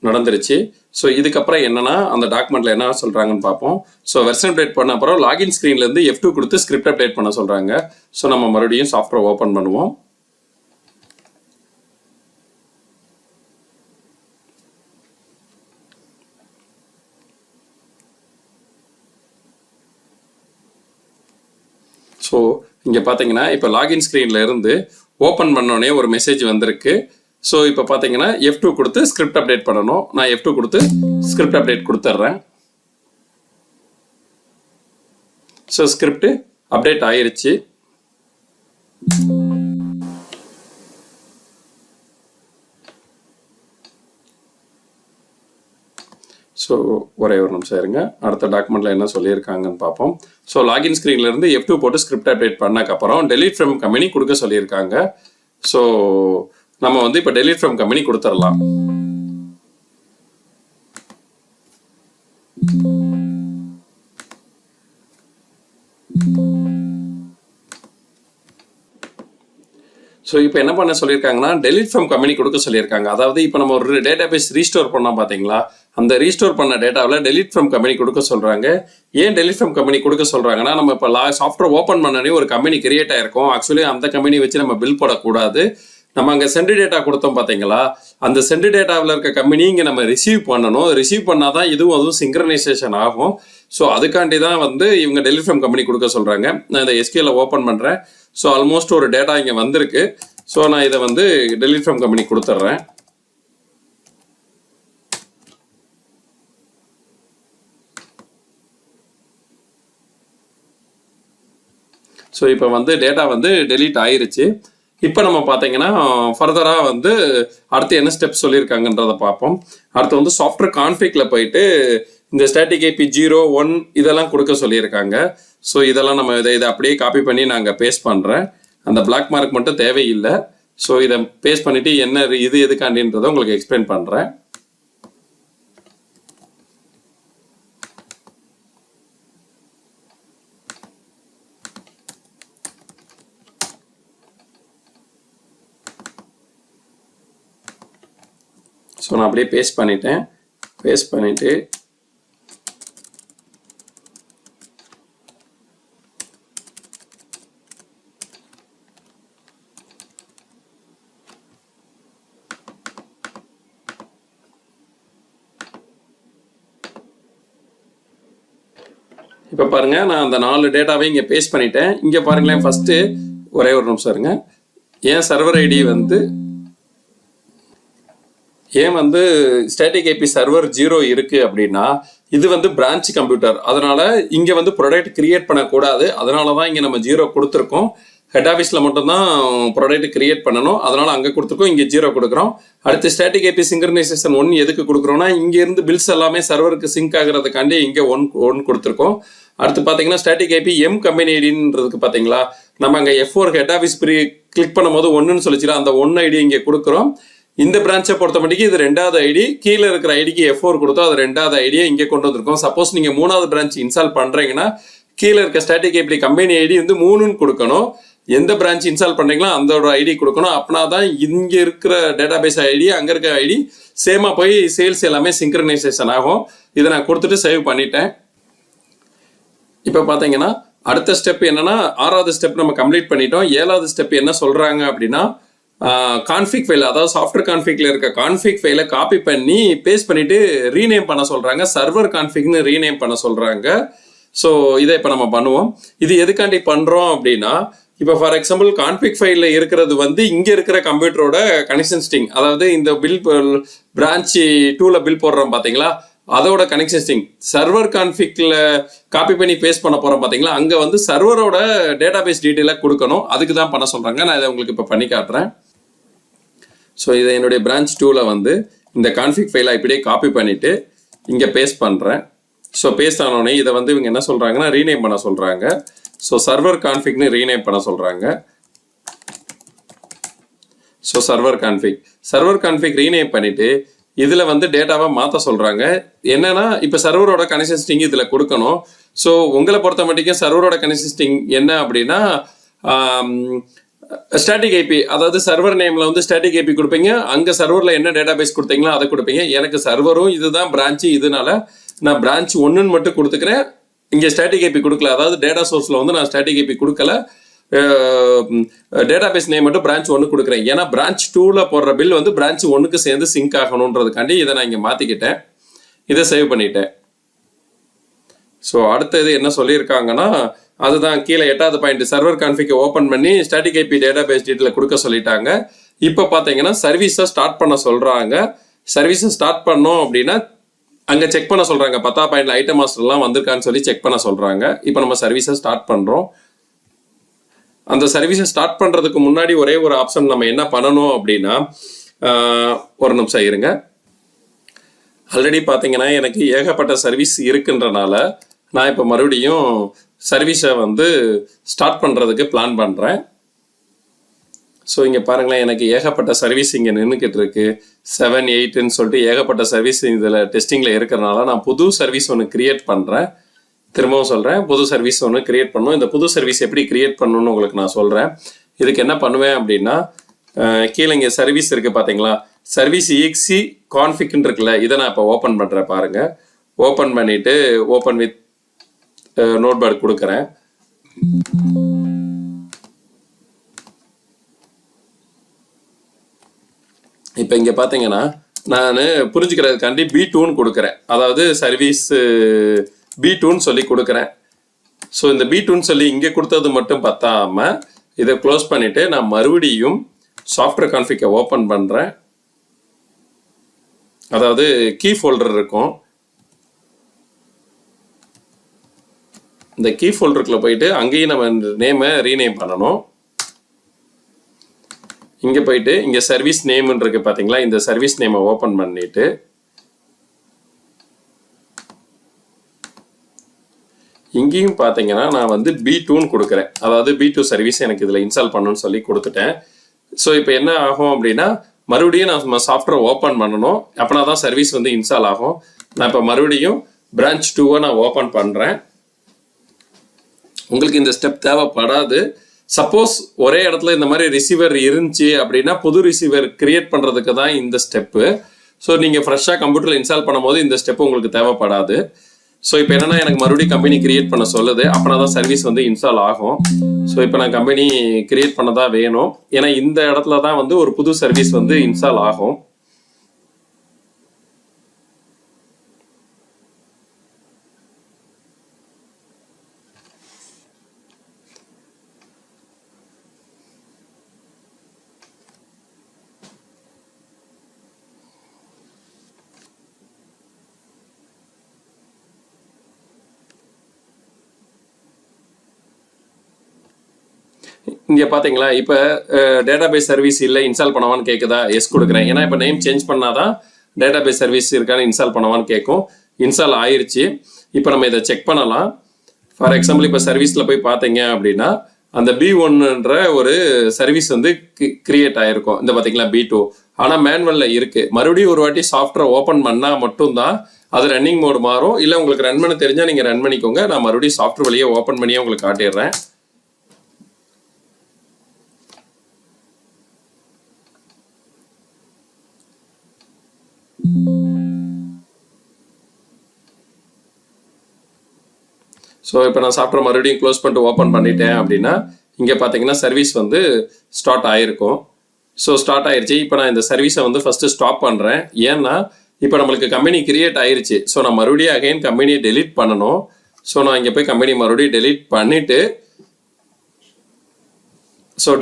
நடந்துருச்சு. ஸோ இதுக்கப்புறம் என்னன்னா அந்த டாக்குமெண்ட்டில் என்ன சொல்கிறாங்கன்னு பார்ப்போம். ஸோ வெர்ஷன் அப்டேட் பண்ண அப்புறம் லாகின் ஸ்க்ரீன்லேருந்து F2 கொடுத்து ஸ்கிரிப்ட் அப்டேட் பண்ண சொல்கிறாங்க. ஸோ நம்ம மறுபடியும் சாஃப்ட்வேர் ஓப்பன் பண்ணுவோம். ஸோ இங்கே பார்த்தீங்கன்னா இப்போ லாகின் ஸ்க்ரீனில் இருந்து ஓப்பன் பண்ணோடனே ஒரு மெசேஜ் வந்திருக்கு. ஸோ இப்போ பார்த்தீங்கன்னா F2 கொடுத்து ஸ்கிரிப்ட் அப்டேட் பண்ணணும். நான் F2 கொடுத்து ஸ்கிரிப்ட் அப்டேட் கொடுத்துட்றேன். ஸோ ஸ்கிரிப்ட் அப்டேட் ஆயிருச்சு. ஸோ ஒரே ஒரு நிமிஷம் இருங்க, அடுத்த டாக்குமெண்ட்டில் என்ன சொல்லியிருக்காங்கன்னு பார்ப்போம். ஸோ லாகின் ஸ்க்ரீன்லேருந்து F2 போட்டு ஸ்கிரிப்ட் அப்டேட் பண்ணக்கப்புறம் டெலீட் ஃப்ரம் கம்பெனி கொடுக்க சொல்லியிருக்காங்க. ஸோ நம்ம வந்து இப்போ டெலீட் ஃப்ரம் கம்பெனி கொடுத்துடலாம். ஸோ இப்போ என்ன பண்ண சொல்லியிருக்காங்கன்னா டெலீட் ஃப்ரம் கம்பெனி கொடுக்க சொல்லியிருக்காங்க. அதாவது இப்போ நம்ம ஒரு டேட்டா பேஸ் ரீஸ்டோர் பண்ணோம் பார்த்தீங்களா, அந்த ரீஸ்டோர் பண்ண டேட்டாவில் டெலீட் ஃப்ரம் கம்பெனி கொடுக்க சொல்கிறாங்க. ஏன் டெலீட் ஃப்ரம் கம்பெனி கொடுக்க சொல்கிறாங்கன்னா, நம்ம இப்போ சாஃப்ட்வேர் ஓப்பன் பண்ணனே ஒரு கம்பெனி கிரியேட் ஆயிருக்கும். ஆக்சுவலி அந்த கம்பெனி வச்சு நம்ம பில் போடக்கூடாது. நம்ம அங்கே சென்ட் டேட்டா கொடுத்தோம் பார்த்தீங்களா, அந்த சென்ட் டேட்டாவில் இருக்க கம்பெனி இங்கே நம்ம ரிசீவ் பண்ணணும். ரிசீவ் பண்ணால் தான் அதுவும் சிங்க்ரனைசேஷன் ஆகும். ஸோ அதுக்காண்டி தான் வந்து இவங்க டெலீட் ஃப்ரம் கம்பெனி கொடுக்க சொல்கிறாங்க. நான் இந்த SQL ஓப்பன் பண்ணுறேன். ஸோ ஆல்மோஸ்ட் ஒரு டேட்டா இங்கே வந்திருக்கு. ஸோ நான் இதை வந்து டெலீட் ஃப்ரம் கம்பெனி கொடுத்துட்றேன். ஸோ இப்போ வந்து டேட்டா வந்து டெலீட் ஆயிருச்சு. இப்போ நம்ம பார்த்தீங்கன்னா ஃபர்தராக வந்து அடுத்து என்ன ஸ்டெப் சொல்லியிருக்காங்கன்றதை பார்ப்போம். அடுத்து வந்து சாஃப்ட்வேர் கான்ஃபிகில் போயிட்டு இந்த ஸ்டாட்டிக் ஐபி 0, 1 இதெல்லாம் கொடுக்க சொல்லியிருக்காங்க. ஸோ இதெல்லாம் நம்ம இதை அப்படியே காப்பி பண்ணி நாங்கள் பேஸ்ட் பண்ணுறேன். அந்த பிளாக் மார்க் மட்டும் தேவையில்லை. ஸோ இதை பேஸ்ட் பண்ணிவிட்டு என்ன இது எதுக்காண்டின்றதை உங்களுக்கு எக்ஸ்பிளைன் பண்ணுறேன். ஸோ நான் அப்படியே பேஸ்ட் பண்ணிட்டேன். பேஸ்ட் பண்ணிவிட்டு இப்போ பாருங்கள், நான் அந்த 4 டேட்டாவே இங்கே பேஸ்ட் பண்ணிட்டேன். இங்கே பாருங்களேன், ஃபஸ்ட்டு ஒரே ஒரு நிமிஷம் இருங்க. ஏன் சர்வர் ஐடி வந்து ஏன் வந்து ஸ்டாட்டிக் ஐபி சர்வர் 0 இருக்குது அப்படின்னா, இது வந்து பிரான்ச் கம்ப்யூட்டர். அதனால் இங்கே வந்து ப்ராடக்ட் கிரியேட் பண்ணக்கூடாது. அதனால தான் இங்கே நம்ம 0 கொடுத்துருக்கோம். ஹெட் ஆஃபீஸில் மட்டும்தான் ப்ராடக்ட் கிரியேட் பண்ணணும். அதனால் அங்கே கொடுத்துருக்கோம், இங்கே 0 கொடுக்குறோம். அடுத்து ஸ்டாட்டிக் ஐபி சிங்க்ரனைசேஷன் 1 எதுக்கு கொடுக்குறோம்னா, இங்கேருந்து பில்ஸ் எல்லாமே சர்வருக்கு சிங்க் ஆகிறதுக்காண்டி இங்கே ஒன் கொடுத்துருக்கோம். அடுத்து பார்த்தீங்கன்னா ஸ்டாட்டிக் ஐபி எம் கம்பெனி ஐடின்றதுக்கு பார்த்தீங்களா, நம்ம அங்கே F4 ஹெட் ஆஃபீஸ் கிளிக் பண்ணும்போது 1ன்னு சொல்லிச்சுல, அந்த 1 ஐடி இங்கே கொடுக்குறோம். இந்த பிரான்ச்சை பொறுத்த மட்டும் இது 2வது ஐடி, கீழே இருக்கிற ஐடிக்கு F4 கொடுத்தோம், அது 2வது ஐடியை இங்கே கொண்டு வந்திருக்கோம். சப்போஸ் நீங்கள் 3வது பிரான்ச் இன்ஸ்டால் பண்ணுறீங்கன்னா கீழே இருக்க ஸ்டாட்டிக் ஐபி கம்பெனி ஐடி வந்து 3ன்னு கொடுக்கணும். எந்த பிரான்ச் இன்ஸ்டால் பண்ணுறீங்களோ அதோட ஐடி கொடுக்கணும். அப்படின்னா தான் இங்கே இருக்கிற டேட்டாபேஸ் ஐடி அங்கே இருக்க ஐடி சேமாக போய் சேல்ஸ் எல்லாமே சிங்க்ரனைசேஷன் ஆகும். இதை நான் கொடுத்துட்டு சேவ் பண்ணிட்டேன். இப்போ பார்த்தீங்கன்னா அடுத்த ஸ்டெப் என்னன்னா, 6வது ஸ்டெப் நம்ம கம்ப்ளீட் பண்ணிட்டோம். 7வது ஸ்டெப் என்ன சொல்கிறாங்க அப்படின்னா, கான்ஃபிக் ஃபைல், அதாவது சாஃப்ட்வேர் கான்ஃபிக்ல இருக்க கான்ஃபிக் ஃபைலை காப்பி பண்ணி பேஸ்ட் பண்ணிட்டு ரீநேம் பண்ண சொல்கிறாங்க. சர்வர் கான்ஃபிக்னு ரீநேம் பண்ண சொல்கிறாங்க. ஸோ இதை இப்போ நம்ம பண்ணுவோம். இது எதுக்காண்டி பண்ணுறோம் அப்படின்னா, இப்போ ஃபார் எக்ஸாம்பிள் கான்ஃபிக் ஃபைலில் இருக்கிறது வந்து இங்கே இருக்கிற கம்ப்யூட்டரோட கனெக்ஷன் ஸ்ட்ரிங், அதாவது இந்த பில் பிரான்ச் 2ல பில் போடுறோம் பார்த்தீங்களா, அதோட கனெக்ஷன் ஸ்ட்ரிங் சர்வர் கான்ஃபிக்ல காப்பி பண்ணி பேஸ்ட் பண்ண போகிறோம் பார்த்தீங்களா, அங்கே வந்து சர்வரோட டேட்டாபேஸ் டீட்டெயிலாக கொடுக்கணும். அதுக்கு தான் பண்ண சொல்கிறாங்க. நான் இதை உங்களுக்கு இப்போ பண்ணி காட்டுறேன். ஸோ இதை என்னுடைய பிரான்ச் 2ல வந்து இந்த கான்ஃபிக் ஃபைலை இப்படியே காப்பி பண்ணிவிட்டு இங்கே பேஸ்ட் பண்ணுறேன். ஸோ பேஸ்ட் ஆனோடனே இதை வந்து இவங்க என்ன சொல்கிறாங்கன்னா ரீநேம் பண்ண சொல்கிறாங்க. ஸோ சர்வர் கான்ஃபிக்னு ரீநேம் பண்ண சொல்கிறாங்க. ஸோ சர்வர் கான்ஃபிக் ரீநேம் பண்ணிவிட்டு இதில் வந்து டேட்டாவை மாற்ற சொல்கிறாங்க. என்னன்னா இப்போ சர்வரோட கனெக்ஷன் ஸ்ட்ரிங் இதில் கொடுக்கணும். ஸோ உங்களை பொறுத்த மட்டும் சர்வரோட கனெக்ஷன் ஸ்ட்ரிங் என்ன அப்படின்னா, ஸ்டாட்டிக் ஐபி, அதாவது சர்வர் நேமில் வந்து ஸ்டாட்டிக் ஐபி கொடுப்பீங்க. அங்கே சர்வரில் என்ன டேட்டாபேஸ் கொடுத்தீங்களோ அதை கொடுப்பீங்க. எனக்கு சர்வரும் இதுதான் பிரான்ச்சு, இதனால நான் பிரான்ச் 1ன்னு மட்டும் கொடுத்துக்கிறேன். இங்கே ஸ்டாட்டிக் ஐபி கொடுக்கல, அதாவது டேட்டா சோர்ஸில் வந்து நான் ஸ்டாட்டிக் ஐபி கொடுக்கல, டேட்டாபேஸ் நேம் மட்டும் பிரான்ச் 1 கொடுக்குறேன். ஏன்னா பிரான்ச் 2ல போடுற பில் வந்து பிரான்ச் 1க்கு சேர்ந்து சிங்க் ஆகணுன்றதுக்காண்டி இதை நான் இங்கே மாற்றிக்கிட்டேன். இதை சேவ் பண்ணிட்டேன். ஸோ அடுத்தது என்ன சொல்லியிருக்காங்கன்னா, அதுதான் கீழே 8வது பாயிண்ட், சர்வர் கான்ஃபிகை ஓப்பன் பண்ணி ஸ்டாட்டிக் ஐபி டேட்டாபேஸ் டீட்டெயில் கொடுக்க சொல்லிட்டாங்க. இப்போ பார்த்தீங்கன்னா சர்வீஸை ஸ்டார்ட் பண்ண சொல்கிறாங்க. சர்வீஸை ஸ்டார்ட் பண்ணோம் அப்படின்னா அங்கே செக் பண்ண சொல்கிறாங்க. 10வது பாயிண்ட்ல ஐட்டம் மாஸ்டர்லாம் வந்திருக்கான்னு சொல்லி செக் பண்ண சொல்கிறாங்க. இப்போ நம்ம சர்வீஸை ஸ்டார்ட் பண்ணுறோம். அந்த சர்வீஸை ஸ்டார்ட் பண்ணுறதுக்கு முன்னாடி ஒரே ஒரு ஆப்ஷன் நம்ம என்ன பண்ணணும் அப்படின்னா, ஒரு நிமிஷம் இருங்க. ஆல்ரெடி பார்த்தீங்கன்னா எனக்கு ஏகப்பட்ட சர்வீஸ் இருக்குன்றனால நான் இப்போ மறுபடியும் சர்வீஸை வந்து ஸ்டார்ட் பண்ணுறதுக்கு பிளான் பண்ணுறேன். ஸோ இங்கே பாருங்களேன், எனக்கு ஏகப்பட்ட சர்வீஸ் இங்கே நின்றுக்கிட்டு இருக்கு. 7, 8ன்னு சொல்லிட்டு ஏகப்பட்ட சர்வீஸ் இதில் டெஸ்டிங்கில் இருக்கிறனால நான் புது சர்வீஸ் ஒன்று கிரியேட் பண்ணுறேன். திரும்பவும் சொல்கிறேன், புது சர்வீஸ் ஒன்று கிரியேட் பண்ணணும். இந்த புது சர்வீஸ் எப்படி கிரியேட் பண்ணணும்னு உங்களுக்கு நான் சொல்கிறேன். இதுக்கு என்ன பண்ணுவேன் அப்படின்னா, கீழே இங்கே சர்வீஸ் இருக்குது பார்த்தீங்களா, சர்வீஸ் EXE கான்ஃபிக்னு இருக்குல்ல, இதை நான் இப்போ ஓப்பன் பண்ணுறேன் பாருங்கள். ஓப்பன் பண்ணிவிட்டு ஓப்பன் வித் நோட்பேட் கொடுக்குறேன். இப்போ இங்கே பார்த்தீங்கன்னா நான் புரிஞ்சுக்கிறதுக்காண்டி B2ன்னு கொடுக்குறேன். அதாவது சர்வீஸ் B2ன்னு சொல்லி கொடுக்குறேன். ஸோ இந்த B2ன்னு சொல்லி இங்கே கொடுத்தது மட்டும் பத்தாமல் இதை க்ளோஸ் பண்ணிவிட்டு நான் மறுபடியும் சாஃப்ட்வேர் கான்ஃபிகை ஓப்பன் பண்ணுறேன். அதாவது கீ ஃபோல்டர் இருக்கும். இந்த கீ ஃபோல்டருக்குள்ள போயிட்டு அங்கேயும் நம்ம நேமை ரீநேம் பண்ணணும். இங்கே போயிட்டு இங்கே சர்வீஸ் நேம்னு இருக்கு பார்த்தீங்களா, இந்த சர்வீஸ் நேமை ஓப்பன் பண்ணிட்டு இங்கேயும் பார்த்தீங்கன்னா நான் வந்து B2ன்னு கொடுக்குறேன். அதாவது B2 சர்வீஸ் எனக்கு இதில் இன்ஸ்டால் பண்ணணும்னு சொல்லி கொடுத்துட்டேன். ஸோ இப்போ என்ன ஆகும் அப்படின்னா, மறுபடியும் நான் சாஃப்ட்வேர் ஓப்பன் பண்ணணும். அப்படின்னா தான் சர்வீஸ் வந்து இன்ஸ்டால் ஆகும். நான் இப்போ மறுபடியும் பிரான்ச் 2வை நான் ஓப்பன் பண்ணுறேன். உங்களுக்கு இந்த ஸ்டெப் தேவைப்படாது. சப்போஸ் ஒரே இடத்துல இந்த மாதிரி ரிசீவர் இருந்துச்சு அப்படின்னா புது ரிசீவர் கிரியேட் பண்ணுறதுக்கு தான் இந்த ஸ்டெப்பு. ஸோ நீங்கள் ஃப்ரெஷ்ஷாக கம்ப்யூட்டரில் இன்ஸ்டால் பண்ணும்போது இந்த ஸ்டெப்பு உங்களுக்கு தேவைப்படாது. ஸோ இப்போ என்னன்னா எனக்கு மறுபடியும் கம்பெனி கிரியேட் பண்ண சொல்லுது. அப்படின்னா தான் சர்வீஸ் வந்து இன்ஸ்டால் ஆகும். ஸோ இப்போ நான் கம்பெனி கிரியேட் பண்ண தான் வேணும். ஏன்னா இந்த இடத்துல தான் வந்து ஒரு புது சர்வீஸ் வந்து இன்ஸ்டால் ஆகும். இங்கே பார்த்தீங்களா இப்போ டேட்டாபேஸ் சர்வீஸ் இல்லை இன்ஸ்டால் பண்ணவான்னு கேட்குதா, எஸ் கொடுக்குறேன். ஏன்னா இப்போ நேம் சேஞ்ச் பண்ணாதான் டேட்டாபேஸ் சர்வீஸ் இருக்கான்னு இன்ஸ்டால் பண்ணவான்னு கேட்கும். இன்ஸ்டால் ஆயிடுச்சு. இப்போ நம்ம இதை செக் பண்ணலாம். ஃபார் எக்ஸாம்பிள் இப்போ சர்வீஸில் போய் பார்த்தீங்க அப்படின்னா அந்த B1ன்ற ஒரு சர்வீஸ் வந்து கிரியேட் ஆகிருக்கும். இந்த பார்த்தீங்களா B2, ஆனால் மேனுவலில் இருக்குது. மறுபடியும் ஒரு வாட்டி சாஃப்ட்வேர் ஓப்பன் பண்ணால் மட்டும்தான் அது ரன்னிங் மோடு மாறும். இல்லை உங்களுக்கு ரன் பண்ண தெரிஞ்சால் நீங்கள் ரன் பண்ணிக்கோங்க. நான் மறுபடியும் சாஃப்ட்வேர் வழியே ஓப்பன் பண்ணியே உங்களுக்கு காட்டிடுறேன். ஸோ இப்போ நான் சாஃப்ட்வேர் மறுபடியும் க்ளோஸ் பண்ணிட்டு ஓப்பன் பண்ணிட்டேன் அப்படின்னா இங்கே பார்த்தீங்கன்னா சர்வீஸ் வந்து ஸ்டார்ட் ஆகிருக்கும். ஸோ ஸ்டார்ட் ஆயிடுச்சு. இப்போ நான் இந்த சர்வீஸை வந்து ஃபஸ்ட்டு ஸ்டாப் பண்ணுறேன். ஏன்னா இப்போ நம்மளுக்கு கம்பெனி கிரியேட் ஆயிடுச்சு. ஸோ நான் மறுபடியும் அகைன் கம்பெனியை டெலீட் பண்ணணும். ஸோ நான் இங்கே போய் கம்பெனி மறுபடியும் டெலீட் பண்ணிவிட்டு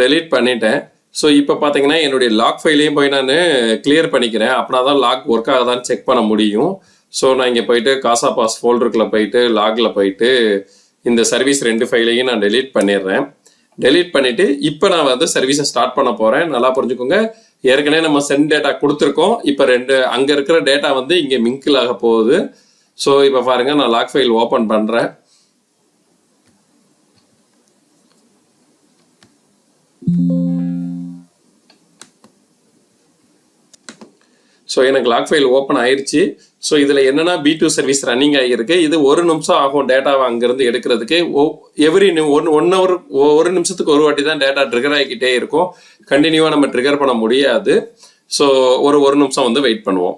டெலீட் பண்ணிட்டேன். ஸோ இப்போ பார்த்தீங்கன்னா என்னுடைய லாக் ஃபைலையும் போய் நான் கிளியர் பண்ணிக்கிறேன். அப்படின்னா தான் லாக் ஒர்க் ஆகுதான்னு செக் பண்ண முடியும். ஸோ நான் இங்கே போயிட்டு காசா பாஸ் ஃபோல்டருக்குள்ள போயிட்டு லாகில் போயிட்டு இந்த சர்வீஸ் 2 ஃபைலையும் நான் டெலீட் பண்ணிடுறேன். டெலீட் பண்ணிவிட்டு இப்போ நான் வந்து சர்வீஸை ஸ்டார்ட் பண்ண போகிறேன். நல்லா புரிஞ்சுக்கோங்க. ஏற்கனவே நம்ம சென்ட் டேட்டா கொடுத்துருக்கோம். இப்போ அங்கே இருக்கிற டேட்டா வந்து இங்கே மிங்கிள் ஆக போகுது. ஸோ இப்போ பாருங்கள், நான் லாக் ஃபைல் ஓப்பன் பண்ணுறேன். ஸோ எனக்கு லாக் ஃபைல் ஓப்பன் ஆயிடுச்சு. ஸோ இதில் என்னென்னா B2 சர்வீஸ் ரன்னிங் ஆகியிருக்கு. இது 1 நிமிஷம் ஆகும் டேட்டாவை அங்கேருந்து எடுக்கிறதுக்கு. எவ்ரி 1 ஹவர் 1 நிமிஷத்துக்கு ஒரு வாட்டி தான் டேட்டா ட்ரிகர் ஆகிக்கிட்டே இருக்கும். கண்டினியூவாக நம்ம ட்ரிகர் பண்ண முடியாது. ஸோ ஒரு நிமிஷம் வந்து வெயிட் பண்ணுவோம்.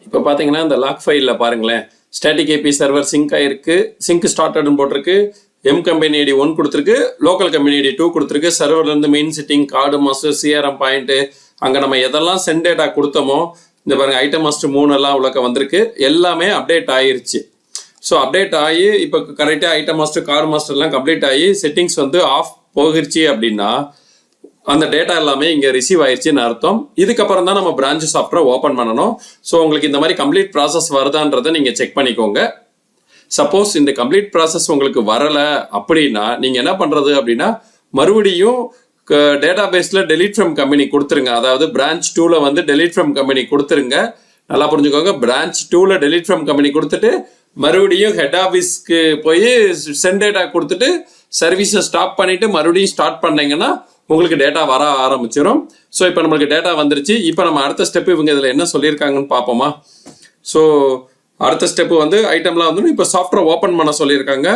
இப்போ பார்த்தீங்கன்னா இந்த லாக் ஃபைலில் பாருங்களேன், ஸ்டாட்டிக் ஏபி சர்வர் சிங்க் ஆகிருக்கு. சிங்க் ஸ்டார்டட்னு போட்டிருக்கு. எம் கம்பெனி ஐடி 1 கொடுத்துருக்கு, லோக்கல் கம்பெனி ஐடி 2 கொடுத்துருக்கு. சர்வர்லேருந்து main setting, card master, CRM point, அங்கே நம்ம எதெல்லாம் சென்ட் டேட்டா கொடுத்தோமோ இந்த பாருங்கள் ஐட்டம் மாஸ்டர் 3 எல்லாம் உள்ள வந்திருக்கு. எல்லாமே அப்டேட் ஆகிருச்சு. ஸோ அப்டேட் ஆகி இப்போ கரெக்டாக ஐட்டம் மாஸ்டர், கார்டு மாஸ்டர்லாம் கம்ப்ளீட் ஆகி செட்டிங்ஸ் வந்து ஆஃப் போகிருச்சு அப்படின்னா அந்த டேட்டா எல்லாமே இங்கே ரிசீவ் ஆயிடுச்சுன்னு அர்த்தம். இதுக்கப்புறம் தான் நம்ம பிரான்ச் சாஃப்ட்வேர் ஓப்பன் பண்ணணும். ஸோ உங்களுக்கு இந்த மாதிரி கம்ப்ளீட் ப்ராசஸ் வருதான்றதை நீங்கள் செக் பண்ணிக்கோங்க. சப்போஸ் இந்த கம்ப்ளீட் ப்ராசஸ் உங்களுக்கு வரலை அப்படின்னா நீங்கள் என்ன பண்ணுறது அப்படின்னா மறுபடியும் டேட்டா பேஸில் டெலீட் ஃப்ரம் கம்பெனி கொடுத்துருங்க. அதாவது பிரான்ச் 2ல வந்து டெலீட் ஃப்ரம் கம்பெனி கொடுத்துருங்க. நல்லா புரிஞ்சுக்கோங்க. பிரான்ச் 2ல டெலீட் ஃப்ரம் கம்பெனி கொடுத்துட்டு மறுபடியும் ஹெட் ஆஃபீஸ்க்கு போய் சென்ட் டேட்டா கொடுத்துட்டு சர்வீஸை ஸ்டாப் பண்ணிவிட்டு மறுபடியும் ஸ்டார்ட் பண்ணிங்கன்னா உங்களுக்கு டேட்டா வர ஆரம்பிச்சிடும். ஸோ இப்போ நம்மளுக்கு டேட்டா வந்துருச்சு. இப்போ நம்ம அடுத்த ஸ்டெப் இவங்க இதில் என்ன சொல்லியிருக்காங்கன்னு பார்ப்போமா. ஸோ அடுத்த ஸ்டெப்பு வந்து ஐட்டம்லாம் வந்து இப்போ சாஃப்ட்வேர் ஓப்பன் பண்ண சொல்லியிருக்காங்க.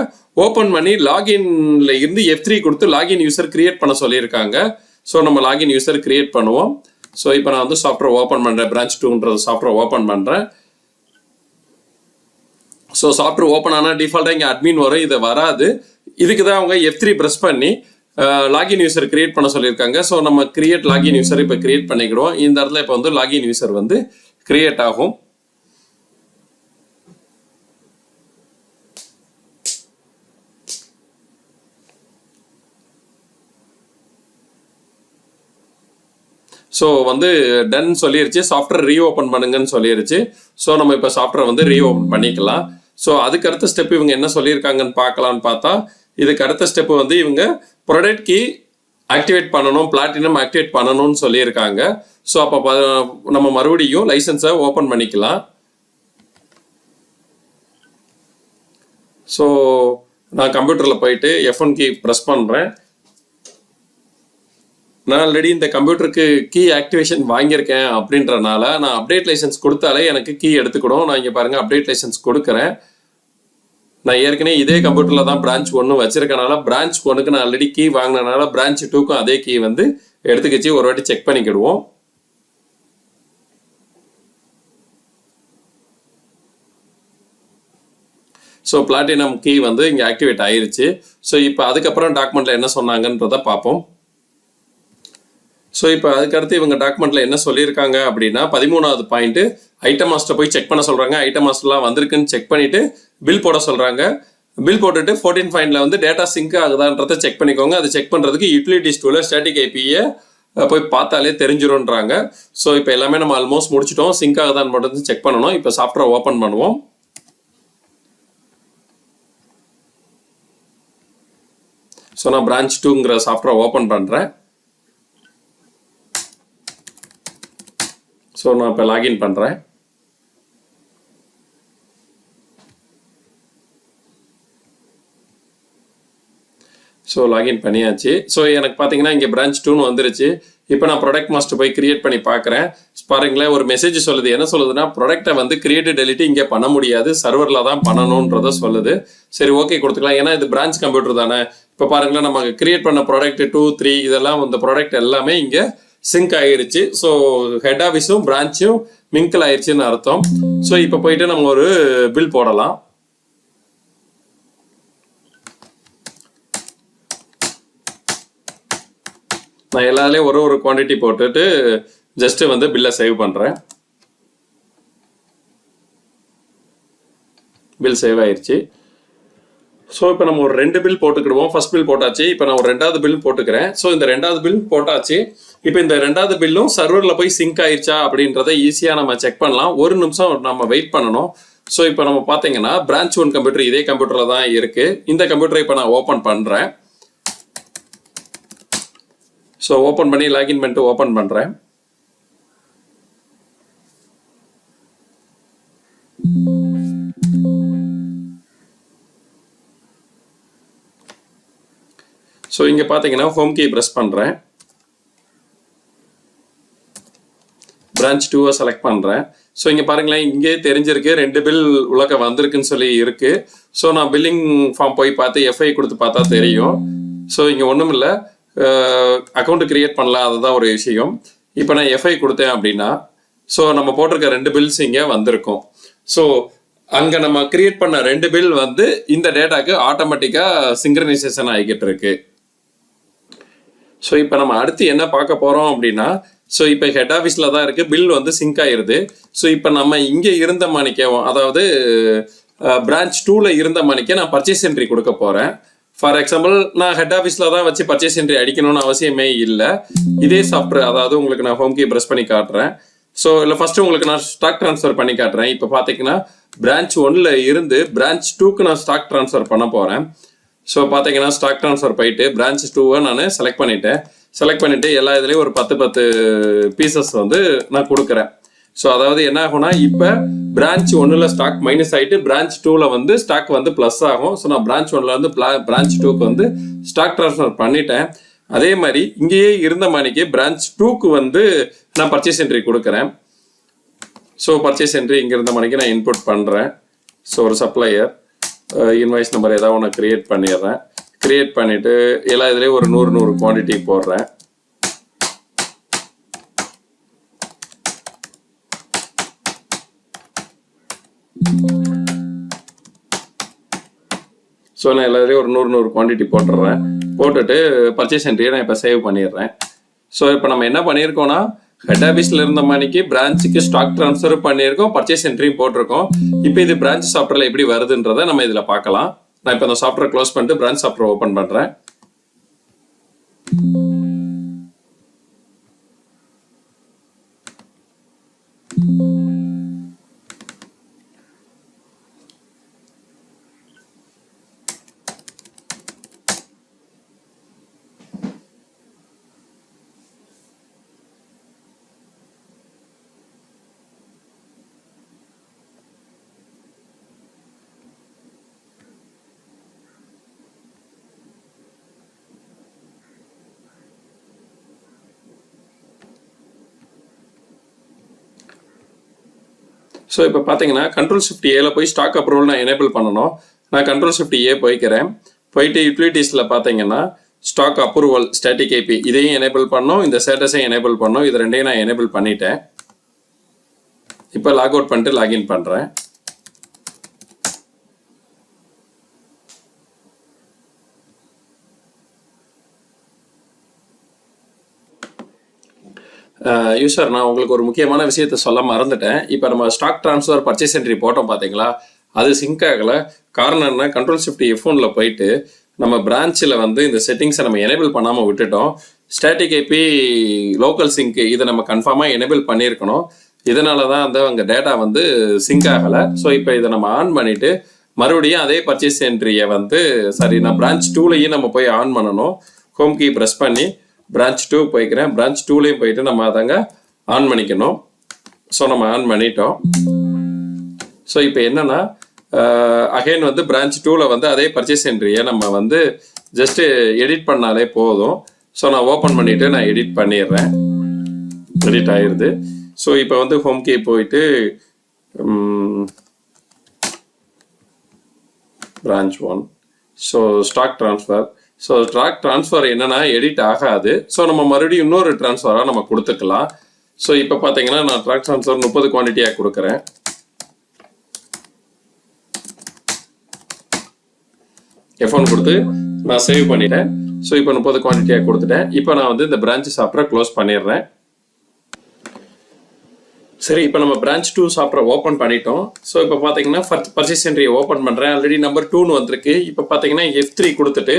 ஓப்பன் பண்ணி லாகின்ல இருந்து F3 கொடுத்து லாகின் யூசர் கிரியேட் பண்ண சொல்லியிருக்காங்க. ஸோ நம்ம லாகின் யூசர் கிரியேட் பண்ணுவோம். ஸோ இப்போ நான் வந்து சாஃப்ட்வேர் ஓப்பன் பண்ணுறேன். பிரான்ச் 2ன்றது சாஃப்ட்வேர் ஓப்பன் பண்ணுறேன். ஸோ சாஃப்ட்வேர் ஓப்பன் ஆனால் டிஃபால்ட்டாக இங்கே அட்மின் வரும். இது வராது. இதுக்கு தான் அவங்க F3 ப்ரெஸ் பண்ணி லாகின் யூசர் கிரியேட் பண்ண சொல்லியிருக்காங்க. ஸோ நம்ம கிரியேட் லாகின் யூசர் இப்போ கிரியேட் பண்ணிக்கிடுவோம். இந்த இடத்துல இப்போ வந்து லாகின் யூசர் வந்து கிரியேட் ஆகும். ஸோ வந்து டன் சொல்லிருச்சு. சாஃப்ட்வேர் ரீஓப்பன் பண்ணுங்கன்னு சொல்லிருச்சு. ஸோ நம்ம இப்போ சாஃப்ட்வேர் வந்து ரீஓப்பன் பண்ணிக்கலாம். ஸோ அதுக்கு அடுத்த ஸ்டெப் இவங்க என்ன சொல்லியிருக்காங்கன்னு பார்க்கலான்னு பார்த்தா இதுக்கு அடுத்த ஸ்டெப் வந்து இவங்க ப்ராடக்ட் கீ ஆக்டிவேட் பண்ணணும், பிளாட்டினம் ஆக்டிவேட் பண்ணணும்னு சொல்லியிருக்காங்க. ஸோ அப்போ நம்ம மறுபடியும் லைசன்ஸை ஓப்பன் பண்ணிக்கலாம். ஸோ நான் கம்ப்யூட்டரில் போயிட்டு F1 கீ ப்ரெஸ் பண்ணுறேன். நான் ஆல்ரெடி இந்த கம்ப்யூட்டருக்கு கீ ஆக்டிவேஷன் வாங்கியிருக்கேன் அப்படின்றனால நான் அப்டேட் லைசன்ஸ் கொடுத்தாலே எனக்கு கீ எடுத்துக்கிடும். நான் இங்கே பாருங்கள் அப்டேட் லைசன்ஸ் கொடுக்குறேன். நான் ஏற்கனவே இதே கம்ப்யூட்டரில் தான் பிரான்ச் 1 வச்சிருக்கனால பிரான்ச் 1க்கு நான் ஆல்ரெடி கீ வாங்கினனால பிரான்ச் 2க்கும் அதே கீ வந்து எடுத்துக்கிச்சு. ஒரு வாட்டி செக் பண்ணிக்கிடுவோம். ஸோ பிளாட்டினம் கீ வந்து இங்கே ஆக்டிவேட் ஆயிருச்சு. ஸோ இப்போ அதுக்கப்புறம் டாக்குமெண்ட்டில் என்ன சொன்னாங்கன்றதை பார்ப்போம். ஸோ இப்போ அதுக்கடுத்து இவங்க டாக்குமெண்ட்டில் என்ன சொல்லியிருக்காங்க அப்படின்னா 13வது பாயிண்ட்டு ஐட்டம் மாஸ்டர் போய் செக் பண்ண சொல்கிறாங்க. ஐட்டம் மாஸ்டர்லாம் வந்திருக்குன்னு செக் பண்ணிவிட்டு பில் போட சொல்கிறாங்க. பில் போட்டுட்டு 14 பாயிண்டில் வந்து டேட்டா சிங்க் ஆகுதான்றதை செக் பண்ணிக்கோங்க. அது செக் பண்ணுறதுக்கு யூட்டிலிட்டிஸ் டூலில் ஸ்டாட்டிக் ஐபியை போய் பார்த்தாலே தெரிஞ்சிடும்ன்றாங்க. ஸோ இப்போ எல்லாமே நம்ம ஆல்மோஸ்ட் முடிச்சிட்டோம். சிங்க் ஆகுதான்னு மட்டும் செக் பண்ணணும். இப்போ சாஃப்ட்வேர் ஓப்பன் பண்ணுவோம். ஸோ நான் பிரான்ச் 2ங்கிற சாஃப்ட்வேர் ஓப்பன் பண்ணுறேன். ஸோ நான் இப்போ லாகின் பண்ணுறேன். ஸோ லாகின் பண்ணியாச்சு. ஸோ எனக்கு பார்த்தீங்கன்னா இங்கே பிரான்ச் 2ன்னு வந்துருச்சு. இப்போ நான் ப்ராடக்ட் மாஸ்டர் போய் கிரியேட் பண்ணி பார்க்குறேன். பாருங்களேன், ஒரு மெசேஜ் சொல்லுது. என்ன சொல்லுதுன்னா, ப்ராடக்ட்டை வந்து கிரியேட் டெலிட் இங்கே பண்ண முடியாது, சர்வரில் தான் பண்ணணுன்றத சொல்லுது. சரி, ஓகே கொடுத்துக்கலாம். ஏன்னா இது பிரான்ச் கம்ப்யூட்டர் தானே. இப்போ பாருங்களேன், நம்ம கிரியேட் பண்ண ப்ராடக்ட் 2, 3 இதெல்லாம் இந்த ப்ராடக்ட் எல்லாமே இங்கே சிங்க் ஆகிருச்சு. ஸோ ஹெட் ஆஃபீஸும் பிரான்ச்சும் மிங்கிள் ஆயிடுச்சுன்னு அர்த்தம். ஸோ இப்போ போயிட்டு நம்ம ஒரு பில் போடலாம். நான் எல்லாத்துலேயும் ஒரு குவான்டிட்டி போட்டுட்டு ஜஸ்ட் வந்து பில்லை சேவ் பண்ணுறேன். பில் சேவ் ஆயிடுச்சு. ஸோ இப்போ நம்ம ஒரு 2 பில் போட்டுக்கிடுவோம். ஃபர்ஸ்ட் பில் போட்டாச்சு. இப்போ நான் ஒரு 2வது பில் போட்டுக்கிறேன். ஸோ இந்த 2வது பில் போட்டாச்சு. இப்போ இந்த 2வது பில்லும் சர்வரில் போய் சிங்க் ஆயிடுச்சா அப்படின்றத ஈஸியாக நம்ம செக் பண்ணலாம். ஒரு நிமிஷம் நம்ம வெயிட் பண்ணணும். ஸோ இப்போ நம்ம பார்த்தீங்கன்னா பிரான்ச் 1 கம்ப்யூட்டர் இதே கம்ப்யூட்டரில் தான் இருக்குது. இந்த கம்ப்யூட்டரை இப்போ நான் ஓப்பன் பண்ணுறேன். ஸோ ஓப்பன் பண்ணி லாகின் பண்ணிட்டு ஓப்பன் பண்ணுறேன். ஸோ இங்கே பார்த்தீங்கன்னா ஹோம் கீ ப்ரெஸ் பண்ணுறேன். பிரான்ச் 2 செலக்ட் பண்ணுறேன். ஸோ இங்கே பாருங்களேன், இங்கே தெரிஞ்சிருக்கு 2 பில் உலக வந்திருக்குன்னு சொல்லி இருக்கு. ஸோ நான் பில்லிங் ஃபார்ம் போய் பார்த்து எஃப்ஐ கொடுத்து பார்த்தா தெரியும். ஸோ இங்கே ஒன்றும் இல்லை, அக்கௌண்ட் கிரியேட் பண்ணலாம், அதுதான் ஒரு விஷயம். இப்போ நான் எஃப்ஐ கொடுத்தேன் அப்படின்னா ஸோ நம்ம போட்டிருக்க 2 பில்ஸ் இங்கே வந்திருக்கும். ஸோ அங்கே நம்ம கிரியேட் பண்ண 2 பில் வந்து இந்த டேட்டாக்கு ஆட்டோமேட்டிக்காக சிங்க்ரனைசேஷன் ஆகிக்கிட்டு இருக்கு. ஸோ இப்போ நம்ம அடுத்து என்ன பார்க்க போகிறோம் அப்படின்னா, ஸோ இப்போ ஹெட் ஆஃபீஸில் தான் இருக்குது, பில் வந்து சிங்க் ஆகிருது. ஸோ இப்போ நம்ம இங்கே இருந்த மணிக்கே, அதாவது பிரான்ச் 2ல் இருந்த மணிக்கே நான் பர்ச்சேஸ் என்ட்ரி கொடுக்க போகிறேன். ஃபார் எக்ஸாம்பிள், நான் ஹெட் ஆஃபீஸில் தான் வச்சு பர்ச்சேஸ் என்ட்ரி அடிக்கணும்னு அவசியமே இல்லை. இதே சாஃப்ட்வேர், அதாவது உங்களுக்கு நான் ஹோம் கீ ப்ரெஸ் பண்ணி காட்டுறேன். ஸோ இல்லை ஃபஸ்ட்டு உங்களுக்கு நான் ஸ்டாக் ட்ரான்ஸ்ஃபர் பண்ணி காட்டுறேன். இப்போ பார்த்தீங்கன்னா பிரான்ச் 1ல் இருந்து பிரான்ச் 2க்கு நான் ஸ்டாக் ட்ரான்ஸ்ஃபர் பண்ண போகிறேன். ஸோ பார்த்தீங்கன்னா ஸ்டாக் ட்ரான்ஸ்ஃபர் போயிட்டு பிரான்ச் 2வை நான் செலக்ட் பண்ணிவிட்டு எல்லா இதுலேயும் ஒரு 10 பீசஸ் வந்து நான் கொடுக்குறேன். ஸோ அதாவது என்ன ஆகும்னா, இப்போ பிரான்ச் 1ல் ஸ்டாக் மைனஸ் ஆகிட்டு பிரான்ச் 2ல் வந்து ஸ்டாக் வந்து ப்ளஸ் ஆகும். ஸோ நான் பிரான்ச் 1ல் வந்து பிரான்ச் 2க்கு வந்து ஸ்டாக் ட்ரான்ஸ்ஃபர் பண்ணிட்டேன். அதே மாதிரி இங்கேயே இருந்த மணிக்கு பிரான்ச் 2க்கு வந்து நான் பர்ச்சேஸ் என்ட்ரி கொடுக்குறேன். ஸோ பர்ச்சேஸ் என்ட்ரி இங்கே இருந்த மணிக்கு நான் இன்புட் பண்ணுறேன். ஸோ ஒரு சப்ளையர் இன்வாய்ஸ் நம்பர் ஏதாவது ஒன்று கிரியேட் பண்ணிடுறேன். கிரியேட் பண்ணிவிட்டு எல்லா இதுலேயும் ஒரு 100 குவான்டிட்டி போடுறேன். ஸோ நான் எல்லா இதுலேயும் ஒரு 100 குவான்டிட்டி போட்டுடுறேன். போட்டுட்டு பர்ச்சேஸ் என்ட்ரியை நான் இப்போ சேவ் பண்ணிடுறேன். ஸோ இப்போ நம்ம என்ன பண்ணியிருக்கோம்னா, ஹெட் ஆஃபீஸில் இருந்த மணிக்கு பிரான்ச்சுக்கு ஸ்டாக் ட்ரான்ஸ்ஃபர் பண்ணியிருக்கோம், பர்ச்சேஸ் என்ட்ரியும் போட்டிருக்கோம். இப்போ இது பிரான்ச் சாஃப்ட்வேரில் எப்படி வருதுன்றதை நம்ம இதில் பார்க்கலாம். நான் இப்போ அந்த சாஃப்ட்வேர் க்ளோஸ் பண்ணிட்டு பிரான்ச் சாஃப்ட்வேர் ஓப்பன் பண்ணுறேன். ஸோ இப்போ பார்த்தீங்கன்னா Ctrl+Shift+A போய் ஸ்டாக் அப்ரூவல் நான் எனேபிள் பண்ணணும். நான் Ctrl+Shift+A போய்க்கிறேன். போயிட்டு யூட்டிலிட்டிஸில் பார்த்தீங்கன்னா ஸ்டாக் அப்ரூவல் ஸ்டாட்டிக் ஐபி இதையும் எனேபிள் பண்ணோம், இந்த ஸ்டேட்டஸையும் எனேபிள் பண்ணோம். இது ரெண்டையும் நான் எனேபிள் பண்ணிட்டேன். இப்போ லாக் அவுட் பண்ணிட்டு லாகின் பண்ணுறேன். யூசர், நான் உங்களுக்கு ஒரு முக்கியமான விஷயத்த சொல்ல மறந்துட்டேன். இப்போ நம்ம ஸ்டாக் ட்ரான்ஸ்ஃபர் பர்ச்சேஸ் என்ட்ரி போட்டோம் பார்த்தீங்களா, அது சிங்க் ஆகலை. காரணம் என்ன, Ctrl+Shift+F1ல போயிட்டு நம்ம பிரான்ச்சில் வந்து இந்த செட்டிங்ஸை நம்ம எனேபிள் பண்ணாமல் விட்டுட்டோம். ஸ்டாட்டிக் ஐபி லோக்கல் சிங்க் இதை நம்ம கன்ஃபார்மாக எனேபிள் பண்ணியிருக்கணும். இதனால தான் அந்த அங்கே டேட்டா வந்து சிங்க் ஆகலை. ஸோ இப்போ இதை நம்ம ஆன் பண்ணிவிட்டு மறுபடியும் அதே பர்ச்சேஸ் என்ட்ரியை வந்து நான் பிரான்ச் 2லையும் நம்ம போய் ஆன் பண்ணணும். ஹோம் கீ ப்ரெஸ் பண்ணி பிரான்ச் 2 போய்க்கிறேன். பிரான்ச் 2லையும் போயிட்டு நம்ம அதாங்க ஆன் பண்ணிக்கணும். ஸோ நம்ம ஆன் பண்ணிட்டோம். ஸோ இப்போ என்னன்னா அகைன் வந்து பிரான்ச் 2ல வந்து அதே பர்ச்சேஸ் என்ட்ரியை நம்ம வந்து ஜஸ்ட் எடிட் பண்ணாலே போதும். ஸோ நான் ஓப்பன் பண்ணிட்டு நான் எடிட் பண்ணிடுறேன். எடிட் ஆயிடுது. ஸோ இப்போ வந்து ஹோம் கீ போயிட்டு branch 1 so stock transfer. So stock transfer என்னன்னா எடிட் ஆகாது. ஸோ நம்ம மறுபடியும் இன்னொரு ட்ரான்ஸ்ஃபராக நம்ம கொடுத்துக்கலாம். ஸோ இப்போ பார்த்தீங்கன்னா நான் ஸ்டாக் ட்ரான்ஸ்ஃபர் 30 குவான்டிட்டியாக கொடுக்குறேன். F1 கொடுத்து நான் சேவ் பண்ணிட்டேன். ஸோ இப்போ 30 குவான்டிட்டியாக கொடுத்துட்டேன். இப்போ நான் வந்து இந்த பிரான்ச் சாப்டரை க்ளோஸ் பண்ணிடுறேன். சரி, இப்போ நம்ம பிரான்ச் 2 சாப்டரை ஓப்பன் பண்ணிட்டோம். ஸோ இப்போ பார்த்தீங்கன்னா பர்ச்சேஸ் என்ட்ரியை ஓப்பன் பண்ணுறேன். ஆல்ரெடி நம்பர் 2ன்னு வந்திருக்கு. இப்போ பார்த்தீங்கன்னா F3 கொடுத்துட்டு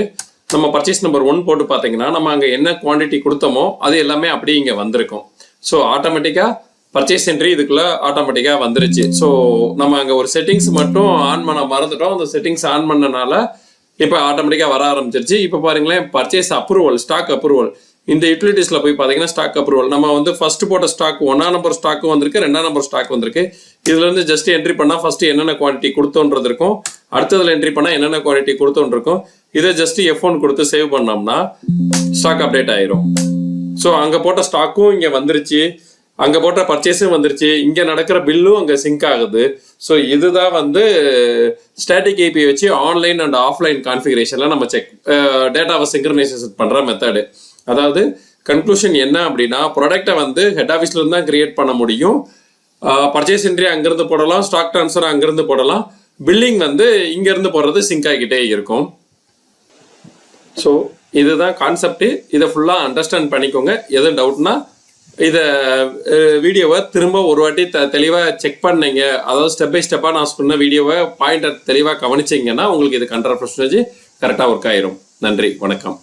நம்ம பர்ச்சேஸ் நம்பர் 1 போட்டு பார்த்தீங்கன்னா நம்ம அங்கே என்ன குவான்டிட்டி கொடுத்தோமோ அது எல்லாமே அப்படியே இங்கே வந்திருக்கும். ஸோ ஆட்டோமேட்டிக்காக பர்ச்சேஸ் என்ட்ரி இதுக்குள்ள ஆட்டோமேட்டிக்காக வந்துருச்சு. ஸோ நம்ம அங்கே ஒரு செட்டிங்ஸ் மட்டும் ஆன் பண்ண மறந்துட்டோம். அந்த செட்டிங்ஸ் ஆன் பண்ணனால இப்போ ஆட்டோமேட்டிக்காக வர ஆரம்பிச்சிருச்சு. இப்போ பாருங்களேன், பர்ச்சேஸ் அப்ரூவல், ஸ்டாக் அப்ரூவல். இந்த யூட்டிலிட்டிஸ்ல போய் பார்த்தீங்கன்னா ஸ்டாக் அப்ரூவல் நம்ம வந்து ஃபர்ஸ்ட் போட்ட ஸ்டாக் 1ஆம் நம்பர் ஸ்டாக்கும் வந்திருக்கு, 2ஆம் நம்பர் ஸ்டாக் வந்திருக்கு. இதுல இருந்து ஜஸ்ட் என்ட்ரி பண்ணா ஃபர்ஸ்ட் என்னென்ன குவான்டிட்டி கொடுத்தோன்றது இருக்கும், அடுத்ததுல என்ட்ரி பண்ணா என்னென்ன குவான்டிட்டி கொடுத்தோன்னு இருக்கும். இதை ஜஸ்ட் F1 கொடுத்து சேவ் பண்ணோம்னா ஸ்டாக் அப்டேட் ஆயிரும். ஸோ அங்க போட்ட ஸ்டாக்கும் இங்க வந்துருச்சு, அங்க போட்ட பர்ச்சேஸும் வந்துருச்சு, இங்க நடக்கிற பில்லும் அங்க சிங்க் ஆகுது. ஸோ இதுதான் வந்து ஸ்டாட்டிக் ஏபி வச்சு ஆன்லைன் அண்ட் ஆஃப்லைன் கான்ஃபிகரேஷன்ல நம்ம டேட்டாவை சிங்க்ரனைசேஷன் பண்ற மெத்தடு. அதாவது கன்க்ளூஷன் என்ன அப்படின்னா, ப்ராடக்டை வந்து ஹெட் ஆஃபீஸ்ல இருந்து தான் கிரியேட் பண்ண முடியும். பர்ச்சேஸ் என்ட்ரி அங்கிருந்து போடலாம், ஸ்டாக் ட்ரான்ஸ்ஃபர் அங்கிருந்து போடலாம், பில்லிங் வந்து இங்கிருந்து போடுறது சிங்க் ஆகிக்கிட்டே இருக்கும். ஸோ இதுதான் கான்செப்ட். இதை ஃபுல்லாக அண்டர்ஸ்டாண்ட் பண்ணிக்கோங்க. எதுவும் டவுட்னா இதை வீடியோவை திரும்ப ஒரு வாட்டி தெளிவாக செக் பண்ணீங்க, அதாவது ஸ்டெப் பை ஸ்டெப்பாக நான் சொன்ன வீடியோவை பாயிண்டர் தெளிவாக கவனிச்சிங்கன்னா உங்களுக்கு இது 100% கரெக்டாக ஒர்க் ஆயிரும். நன்றி, வணக்கம்.